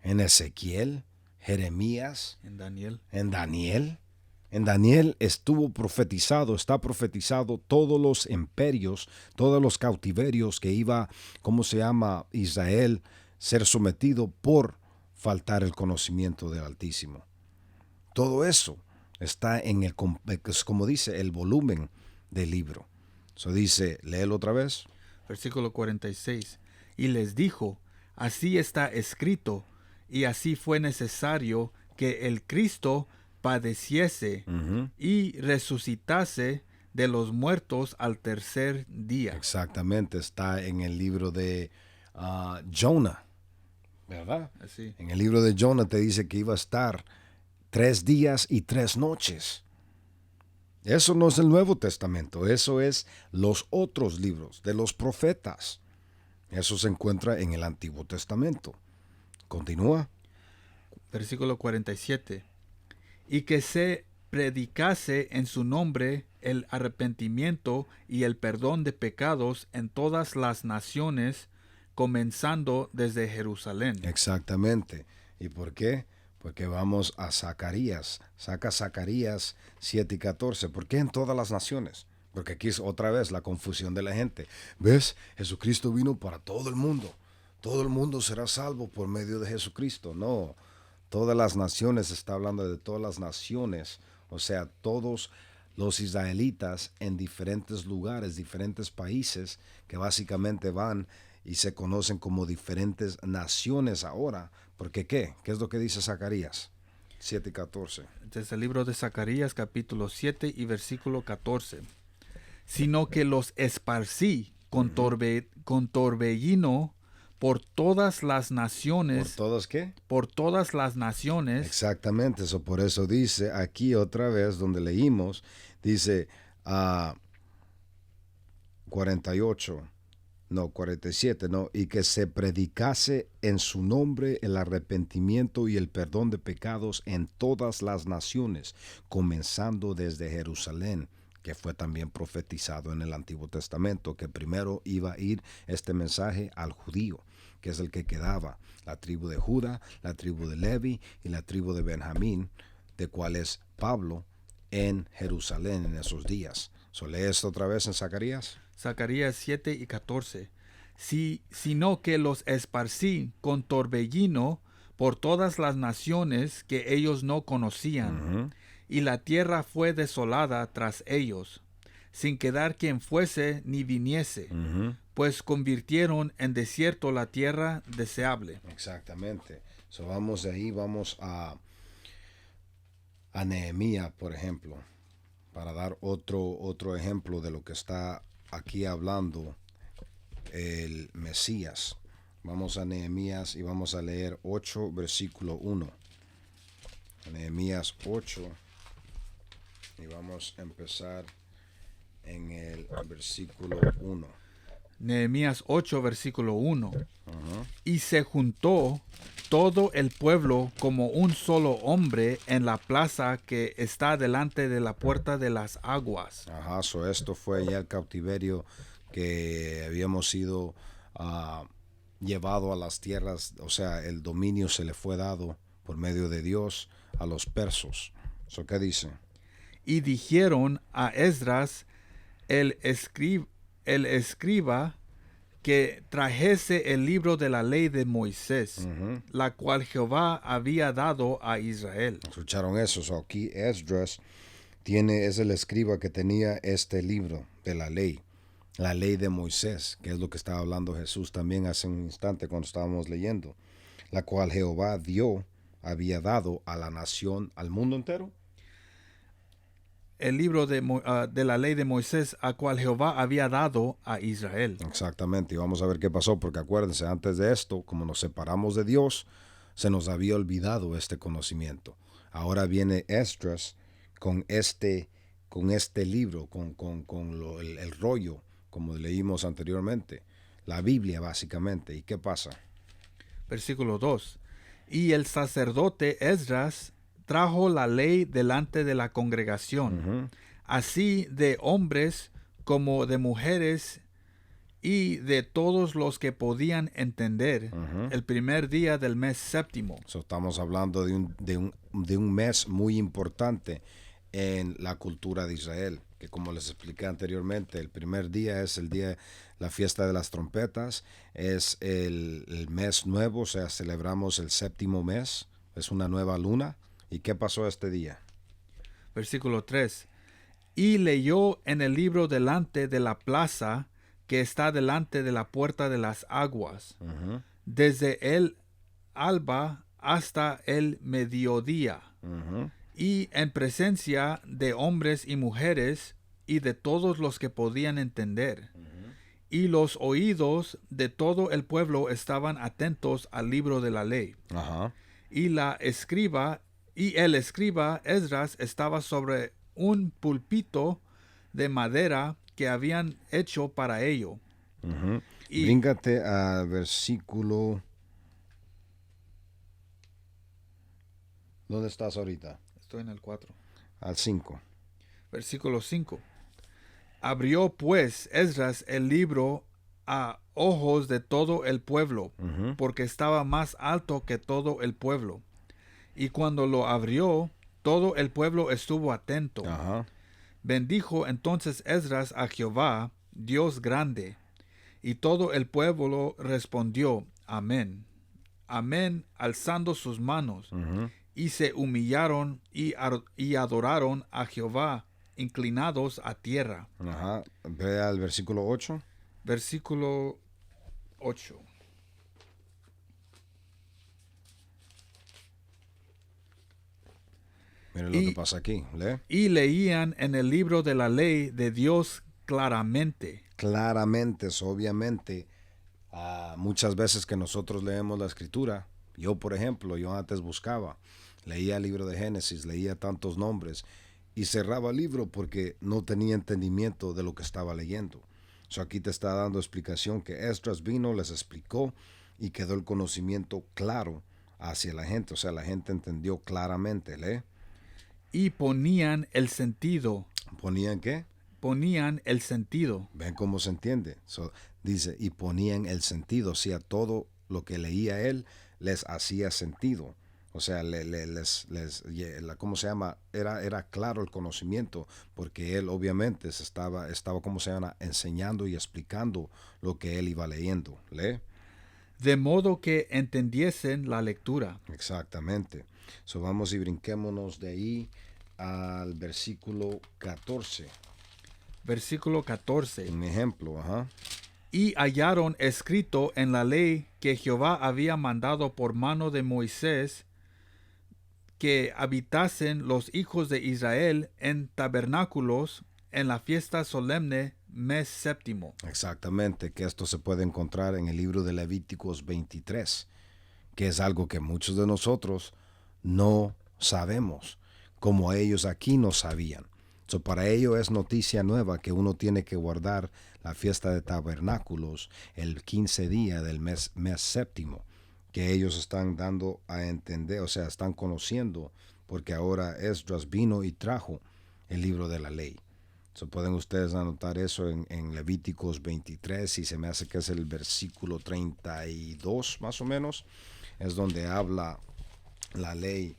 en Ezequiel, Jeremías, En Daniel. en Daniel. En Daniel estuvo profetizado, está profetizado todos los imperios, todos los cautiverios que iba, ¿cómo se llama?, Israel ser sometido por faltar el conocimiento del Altísimo. Todo eso está en el, como dice, el volumen del libro. Eso dice, léelo otra vez. Versículo 46. Y les dijo, así está escrito, y así fue necesario que el Cristo padeciese y resucitase de los muertos al tercer día. Exactamente, está en el libro de Jonah, ¿verdad? Así. En el libro de Jonah te dice que iba a estar 3 días y 3 noches. Eso no es el Nuevo Testamento, eso es los otros libros de los profetas. Eso se encuentra en el Antiguo Testamento. Continúa. Versículo 47. Y que se predicase en su nombre el arrepentimiento y el perdón de pecados en todas las naciones, comenzando desde Jerusalén. Exactamente. ¿Y por qué? Porque vamos a Zacarías. Saca Zacarías 7 y 14. ¿Por qué en todas las naciones? Porque aquí es otra vez la confusión de la gente. ¿Ves? Jesucristo vino para todo el mundo. Todo el mundo será salvo por medio de Jesucristo. No. Todas las naciones, está hablando de todas las naciones. O sea, todos los israelitas en diferentes lugares, diferentes países, que básicamente van y se conocen como diferentes naciones ahora. ¿Porque qué? ¿Qué es lo que dice Zacarías 7 y 14? Desde el libro de Zacarías capítulo 7 y versículo 14. Sino que los esparcí con torbellino por todas las naciones. ¿Por todos qué? Por todas las naciones. Exactamente, eso por eso dice aquí otra vez donde leímos, dice 48. No, 47, no, y que se predicase en su nombre el arrepentimiento y el perdón de pecados en todas las naciones, comenzando desde Jerusalén, que fue también profetizado en el Antiguo Testamento, que primero iba a ir este mensaje al judío, que es el que quedaba, la tribu de Judá, la tribu de Levi y la tribu de Benjamín, de cual es Pablo en Jerusalén en esos días. ¿Lee esto otra vez en Zacarías? Zacarías 7 y 14. Sino que los esparcí con torbellino por todas las naciones que ellos no conocían, y la tierra fue desolada tras ellos, sin quedar quien fuese ni viniese, pues convirtieron en desierto la tierra deseable. Exactamente. Vamos de ahí, vamos a Nehemías, por ejemplo, para dar otro ejemplo de lo que está aquí hablando el Mesías. Vamos a Nehemías y vamos a leer 8, versículo 1. Nehemías 8 y vamos a empezar en el versículo 1. Nehemías 8, versículo 1. Y se juntó todo el pueblo como un solo hombre en la plaza que está delante de la puerta de las aguas. Ajá, esto fue ya el cautiverio que habíamos sido llevado a las tierras, o sea, el dominio se le fue dado por medio de Dios a los persos. ¿Qué dice? Y dijeron a Esdras, el escriba, que trajese el libro de la ley de Moisés, la cual Jehová había dado a Israel. ¿Escucharon eso? Aquí Esdras es el escriba que tenía este libro de la ley de Moisés, que es lo que estaba hablando Jesús también hace un instante cuando estábamos leyendo, la cual Jehová había dado a la nación, al mundo entero. El libro de la ley de Moisés, a cual Jehová había dado a Israel. Exactamente, y vamos a ver qué pasó, porque acuérdense, antes de esto, como nos separamos de Dios, se nos había olvidado este conocimiento. Ahora viene Esdras con este libro, el rollo, como leímos anteriormente, la Biblia básicamente. ¿Y qué pasa? Versículo 2. Y el sacerdote Esdras trajo la ley delante de la congregación, así de hombres como de mujeres y de todos los que podían entender, el primer día del mes séptimo. Estamos hablando de un mes muy importante en la cultura de Israel, que como les expliqué anteriormente, el primer día es el día, la fiesta de las trompetas, es el mes nuevo, o sea, celebramos el séptimo mes, es una nueva luna. ¿Y qué pasó este día? Versículo 3. Y leyó en el libro delante de la plaza que está delante de la puerta de las aguas, desde el alba hasta el mediodía, y en presencia de hombres y mujeres y de todos los que podían entender. Y los oídos de todo el pueblo estaban atentos al libro de la ley. Y el escriba Esdras estaba sobre un púlpito de madera que habían hecho para ello. Bríngate al versículo. ¿Dónde estás ahorita? Estoy en el 4. Al 5. Versículo 5. Abrió pues Esdras el libro a ojos de todo el pueblo, porque estaba más alto que todo el pueblo. Y cuando lo abrió, todo el pueblo estuvo atento. Bendijo entonces Esdras a Jehová, Dios grande. Y todo el pueblo respondió, amén, amén, alzando sus manos. Y se humillaron y adoraron a Jehová, inclinados a tierra. Ve al versículo 8. Versículo 8. Miren lo que pasa aquí. Lee. Y leían en el libro de la ley de Dios claramente. Claramente, obviamente, muchas veces que nosotros leemos la escritura, yo por ejemplo, yo antes buscaba, leía el libro de Génesis, leía tantos nombres y cerraba el libro porque no tenía entendimiento de lo que estaba leyendo. Aquí te está dando explicación que Esdras vino, les explicó y quedó el conocimiento claro hacia la gente. O sea, la gente entendió claramente. Lee. Y ponían el sentido. ¿Ponían qué? Ponían el sentido. ¿Ven cómo se entiende? Dice, y ponían el sentido. O sea, todo lo que leía él les hacía sentido. O sea, ¿cómo se llama? Era claro el conocimiento, porque él obviamente estaba, ¿cómo se llama? Enseñando y explicando lo que él iba leyendo. Lee. De modo que entendiesen la lectura. Exactamente. Vamos y brinquémonos de ahí al versículo 14. Versículo 14. Un ejemplo, Y hallaron escrito en la ley que Jehová había mandado por mano de Moisés que habitasen los hijos de Israel en tabernáculos en la fiesta solemne mes séptimo. Exactamente, que esto se puede encontrar en el libro de Levíticos 23, que es algo que muchos de nosotros no sabemos, como ellos aquí no sabían. So, para ello es noticia nueva que uno tiene que guardar la fiesta de tabernáculos el 15 día del mes séptimo, que ellos están dando a entender, o sea, están conociendo, porque ahora Esdras vino y trajo el libro de la ley. So, pueden ustedes anotar eso en Levíticos 23, y se me hace que es el versículo 32 más o menos, es donde habla la ley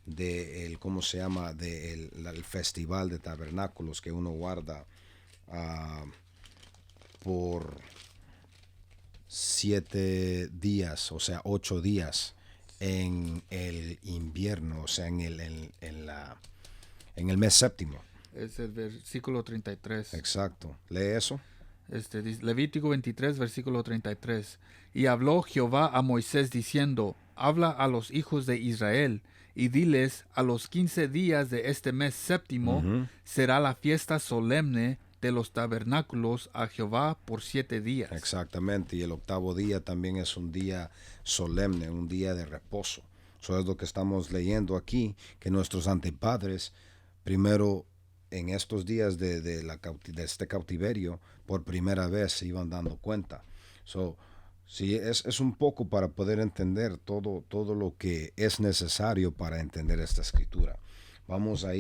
de el, ¿cómo se llama? De el festival de tabernáculos que uno guarda por 7 días, o sea, 8 días en el invierno, o sea, en el mes séptimo. Es el versículo 33. Exacto. Lee eso. Levítico 23, versículo 33. Y habló Jehová a Moisés diciendo, habla a los hijos de Israel, y diles, a los 15 días de este mes séptimo será la fiesta solemne de los tabernáculos a Jehová por 7 días. Exactamente, y el octavo día también es un día solemne, un día de reposo. Eso es lo que estamos leyendo aquí, que nuestros antepadres, primero en estos días de este cautiverio, por primera vez se iban dando cuenta. Sí, es un poco para poder entender todo lo que es necesario para entender esta escritura. Vamos a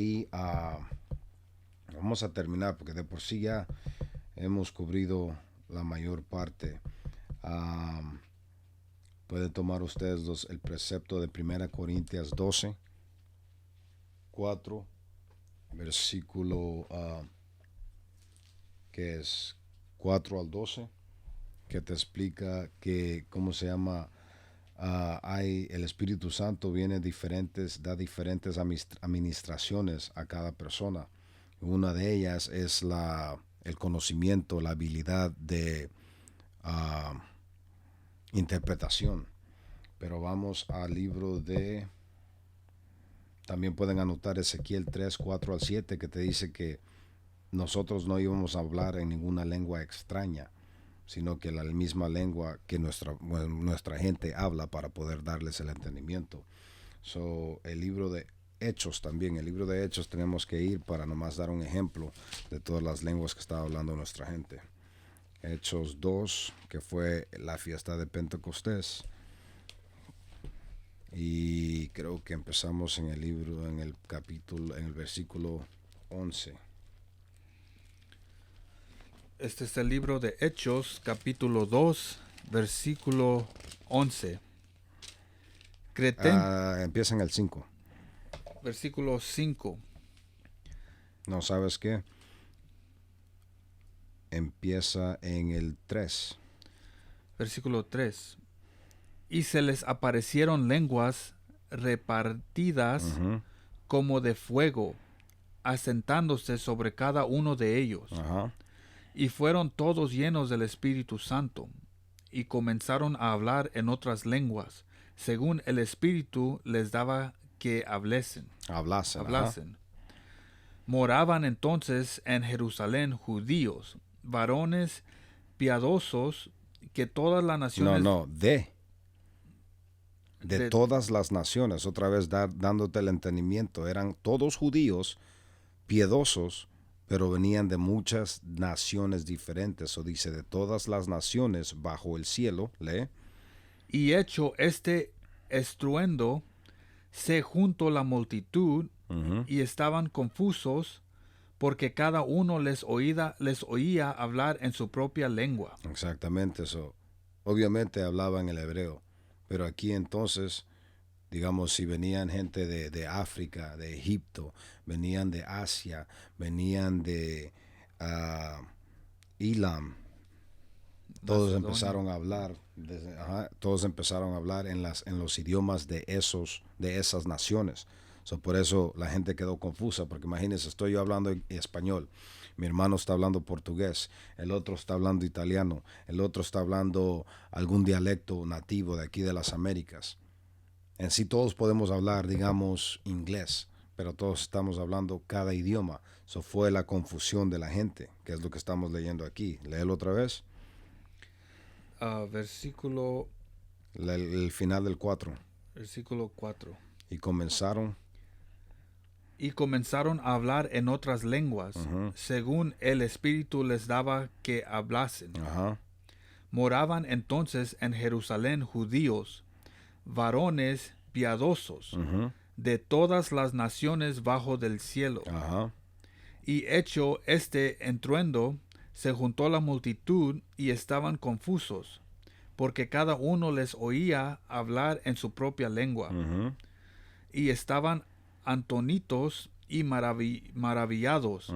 terminar, porque de por sí ya hemos cubrido la mayor parte. Pueden tomar ustedes el precepto de 1 Corintios 12, 4, versículo que es 4 al 12, que te explica que, ¿cómo se llama? El Espíritu Santo da diferentes administraciones a cada persona. Una de ellas es el conocimiento, la habilidad de interpretación. Pero vamos al libro de... También pueden anotar Ezequiel 3, 4 al 7, que te dice que nosotros no íbamos a hablar en ninguna lengua extraña, sino que la misma lengua que nuestra gente habla para poder darles el entendimiento. El libro de Hechos también, el libro de Hechos tenemos que ir para nomás dar un ejemplo de todas las lenguas que estaba hablando nuestra gente. Hechos 2, que fue la fiesta de Pentecostés. Y creo que empezamos en el versículo 11. Este es el libro de Hechos, capítulo 2, versículo 11. Empieza en el 5. Versículo 5. No, ¿sabes qué? Empieza en el 3. Versículo 3. Y se les aparecieron lenguas repartidas como de fuego, asentándose sobre cada uno de ellos. Y fueron todos llenos del Espíritu Santo, y comenzaron a hablar en otras lenguas, según el Espíritu les daba que hablasen. Moraban entonces en Jerusalén judíos, varones piadosos, que todas las naciones... De todas las naciones, otra vez dándote el entendimiento, eran todos judíos piedosos, pero venían de muchas naciones diferentes. O dice, de todas las naciones bajo el cielo, lee. Y hecho este estruendo, se juntó la multitud, y estaban confusos, porque cada uno les oía hablar en su propia lengua. Exactamente eso. Obviamente hablaban el hebreo. Pero aquí entonces, digamos, si venían gente de África, de Egipto, venían de Asia, venían de Elam, todos empezaron a hablar, en los idiomas de esas naciones. Por eso la gente quedó confusa, porque imagínense, estoy yo hablando español, mi hermano está hablando portugués, el otro está hablando italiano, el otro está hablando algún dialecto nativo de aquí de las Américas. En sí todos podemos hablar, digamos, inglés, pero todos estamos hablando cada idioma. Eso fue la confusión de la gente, que es lo que estamos leyendo aquí. Léelo otra vez. Versículo El final del 4. Versículo 4. Y comenzaron. Y comenzaron a hablar en otras lenguas, según el Espíritu les daba que hablasen. Ajá. Moraban entonces en Jerusalén judíos, varones piadosos, de todas las naciones bajo del cielo. Ajá. Y hecho este estruendo, se juntó la multitud y estaban confusos, porque cada uno les oía hablar en su propia lengua. Y estaban atónitos y maravillados,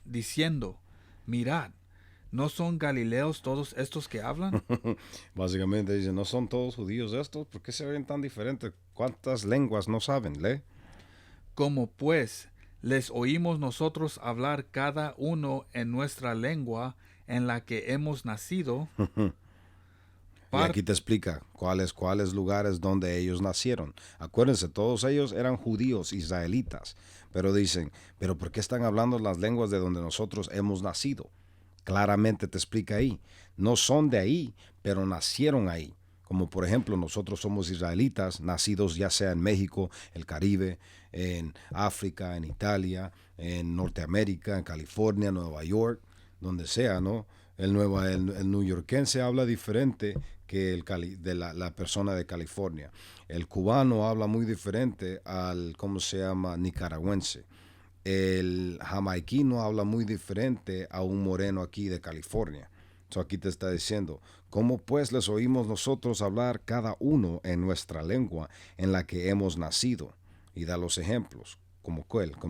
diciendo, mirad, ¿no son galileos todos estos que hablan? Básicamente dicen, ¿no son todos judíos estos? ¿Por qué se ven tan diferentes? ¿Cuántas lenguas no saben? Lee. Como pues les oímos nosotros hablar cada uno en nuestra lengua en la que hemos nacido. Y aquí te explica cuáles lugares donde ellos nacieron. Acuérdense, todos ellos eran judíos, israelitas. Pero dicen, ¿pero por qué están hablando las lenguas de donde nosotros hemos nacido? Claramente te explica ahí. No son de ahí, pero nacieron ahí. Como por ejemplo, nosotros somos israelitas, nacidos ya sea en México, el Caribe, en África, en Italia, en Norteamérica, en California, Nueva York, donde sea, ¿no? El neoyorquense habla diferente que la persona de California. El cubano habla muy diferente al, ¿cómo se llama?, nicaragüense. El jamaiquino habla muy diferente a un moreno aquí de California. So aquí te está diciendo, ¿cómo pues les oímos nosotros hablar cada uno en nuestra lengua en la que hemos nacido? Y da los ejemplos. ¿Como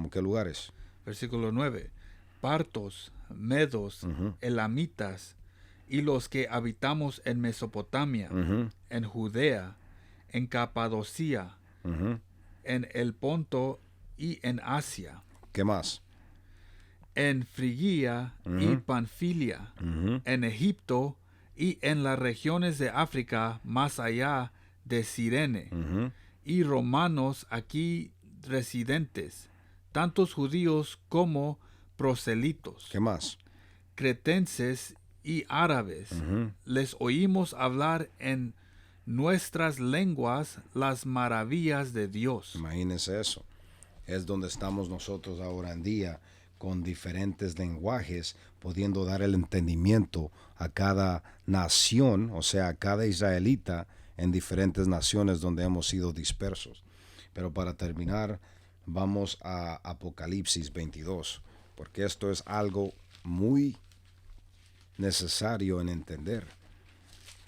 qué lugares? Versículo 9. Partos, medos, elamitas, y los que habitamos en Mesopotamia, en Judea, en Capadocia, en el Ponto y en Asia. ¿Qué más? En Frigia y Panfilia, en Egipto y en las regiones de África más allá de Cirene, y romanos aquí residentes, tantos judíos como proselitos. ¿Qué más? Cretenses y árabes. Les oímos hablar en nuestras lenguas las maravillas de Dios. Imagínense eso. Es donde estamos nosotros ahora en día, con diferentes lenguajes, pudiendo dar el entendimiento a cada nación, o sea, a cada israelita en diferentes naciones donde hemos sido dispersos. Pero para terminar, vamos a Apocalipsis 22, porque esto es algo muy necesario en entender.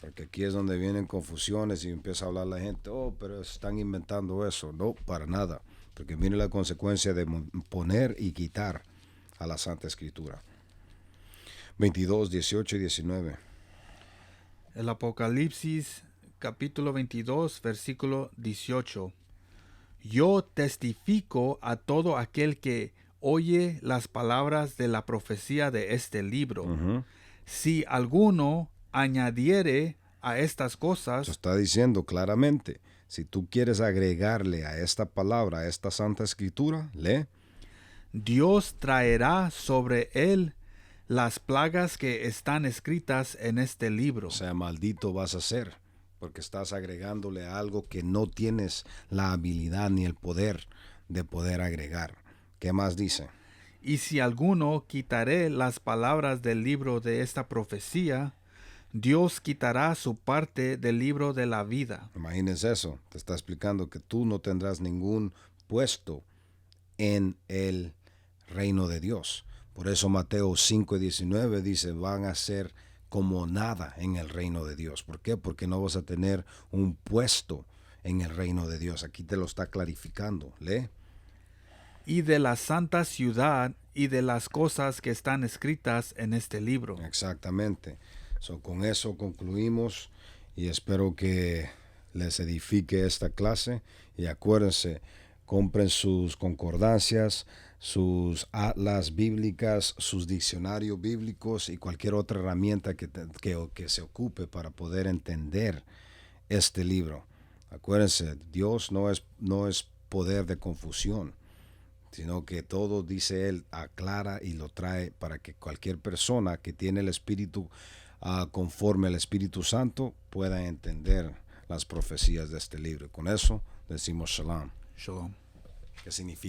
Porque aquí es donde vienen confusiones y empieza a hablar la gente, oh, pero están inventando eso. No, para nada. Porque viene la consecuencia de poner y quitar a la Santa Escritura. 22, 18 y 19. El Apocalipsis capítulo 22, versículo 18. Yo testifico a todo aquel que oye las palabras de la profecía de este libro. Si alguno añadiere a estas cosas, Eso está diciendo claramente, si tú quieres agregarle a esta palabra, a esta Santa Escritura, lee. Dios traerá sobre él las plagas que están escritas en este libro. O sea, maldito vas a ser, porque estás agregándole algo que no tienes la habilidad ni el poder de poder agregar. ¿Qué más dice? Y si alguno quitaré las palabras del libro de esta profecía, Dios quitará su parte del libro de la vida. Imagínense eso. Te está explicando que tú no tendrás ningún puesto en el reino de Dios. Por eso Mateo 5:19 dice, van a ser como nada en el reino de Dios. ¿Por qué? Porque no vas a tener un puesto en el reino de Dios. Aquí te lo está clarificando. Lee. Y de la santa ciudad y de las cosas que están escritas en este libro. Exactamente. Con eso concluimos y espero que les edifique esta clase. Y acuérdense, compren sus concordancias, sus atlas bíblicas, sus diccionarios bíblicos y cualquier otra herramienta que se ocupe para poder entender este libro. Acuérdense, Dios no es poder de confusión. sino que todo, dice él, aclara y lo trae para que cualquier persona que tiene el Espíritu conforme al Espíritu Santo pueda entender las profecías de este libro. Con eso decimos Shalom. Shalom. ¿Qué significa?